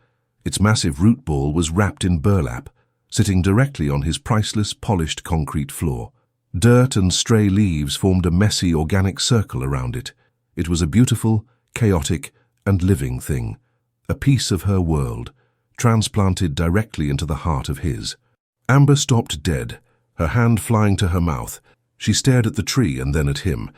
Its massive root ball was wrapped in burlap, sitting directly on his priceless, polished concrete floor. Dirt and stray leaves formed a messy, organic circle around it. It was a beautiful, chaotic, and living thing, a piece of her world, transplanted directly into the heart of his. Amber stopped dead, her hand flying to her mouth. She stared at the tree and then at him.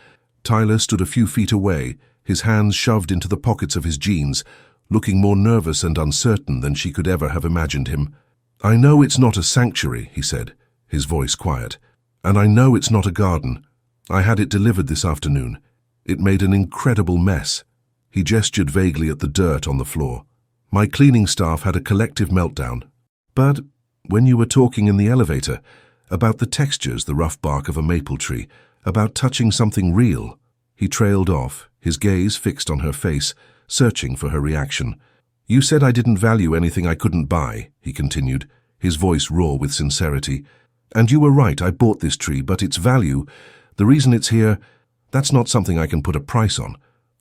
Tyler stood a few feet away, his hands shoved into the pockets of his jeans, looking more nervous and uncertain than she could ever have imagined him. "I know it's not a sanctuary," he said, his voice quiet. "And I know it's not a garden. I had it delivered this afternoon. It made an incredible mess." He gestured vaguely at the dirt on the floor. "My cleaning staff had a collective meltdown. But when you were talking in the elevator, about the textures, the rough bark of a maple tree, about touching something real," he trailed off, his gaze fixed on her face, searching for her reaction. "You said I didn't value anything I couldn't buy," he continued, his voice raw with sincerity. "And you were right, I bought this tree, but its value, the reason it's here, that's not something I can put a price on.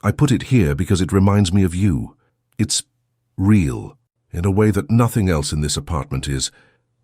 I put it here because it reminds me of you. It's real, in a way that nothing else in this apartment is.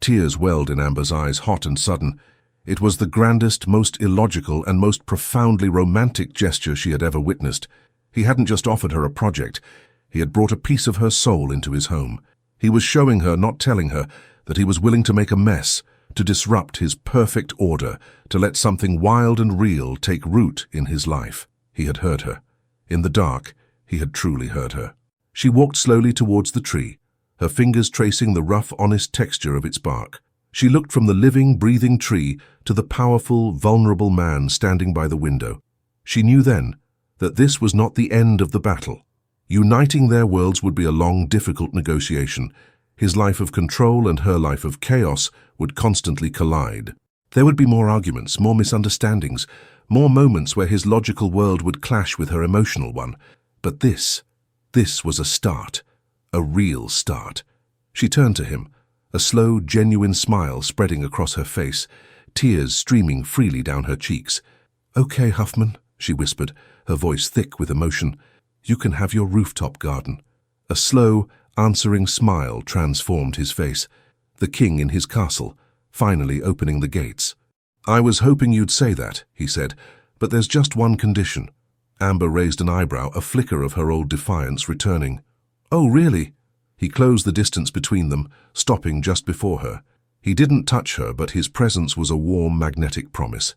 Tears welled in Amber's eyes, hot and sudden. It was the grandest, most illogical, and most profoundly romantic gesture she had ever witnessed. He hadn't just offered her a project. He had brought a piece of her soul into his home. He was showing her, not telling her, that he was willing to make a mess, to disrupt his perfect order, to let something wild and real take root in his life. He had heard her. In the dark, he had truly heard her. She walked slowly towards the tree, her fingers tracing the rough, honest texture of its bark. She looked from the living, breathing tree to the powerful, vulnerable man standing by the window. She knew then that this was not the end of the battle. Uniting their worlds would be a long, difficult negotiation. His life of control and her life of chaos would constantly collide. There would be more arguments, more misunderstandings, more moments where his logical world would clash with her emotional one. But this was a start, a real start. She turned to him, a slow, genuine smile spreading across her face, tears streaming freely down her cheeks. "Okay, Huffman," she whispered, her voice thick with emotion. "You can have your rooftop garden." A slow, answering smile transformed his face. The king in his castle, finally opening the gates. "I was hoping you'd say that," he said, "but there's just one condition." Amber raised an eyebrow, a flicker of her old defiance returning. "Oh, really?" He closed the distance between them, stopping just before her. He didn't touch her, but his presence was a warm, magnetic promise.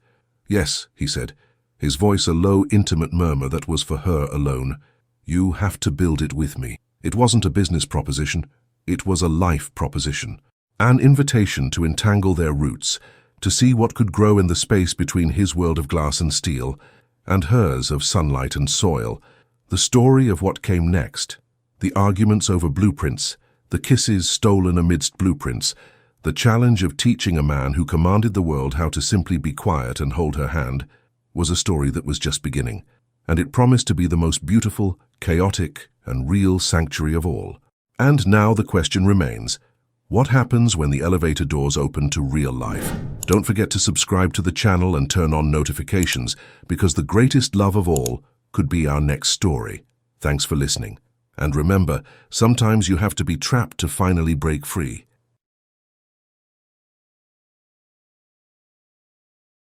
"Yes," he said, his voice a low, intimate murmur that was for her alone. "You have to build it with me." It wasn't a business proposition. It was a life proposition. An invitation to entangle their roots, to see what could grow in the space between his world of glass and steel, and hers of sunlight and soil. The story of what came next. The arguments over blueprints, the kisses stolen amidst blueprints, the challenge of teaching a man who commanded the world how to simply be quiet and hold her hand, was a story that was just beginning, and it promised to be the most beautiful, chaotic, and real sanctuary of all. And now the question remains, what happens when the elevator doors open to real life? Don't forget to subscribe to the channel and turn on notifications, because the greatest love of all could be our next story. Thanks for listening. And remember, sometimes you have to be trapped to finally break free.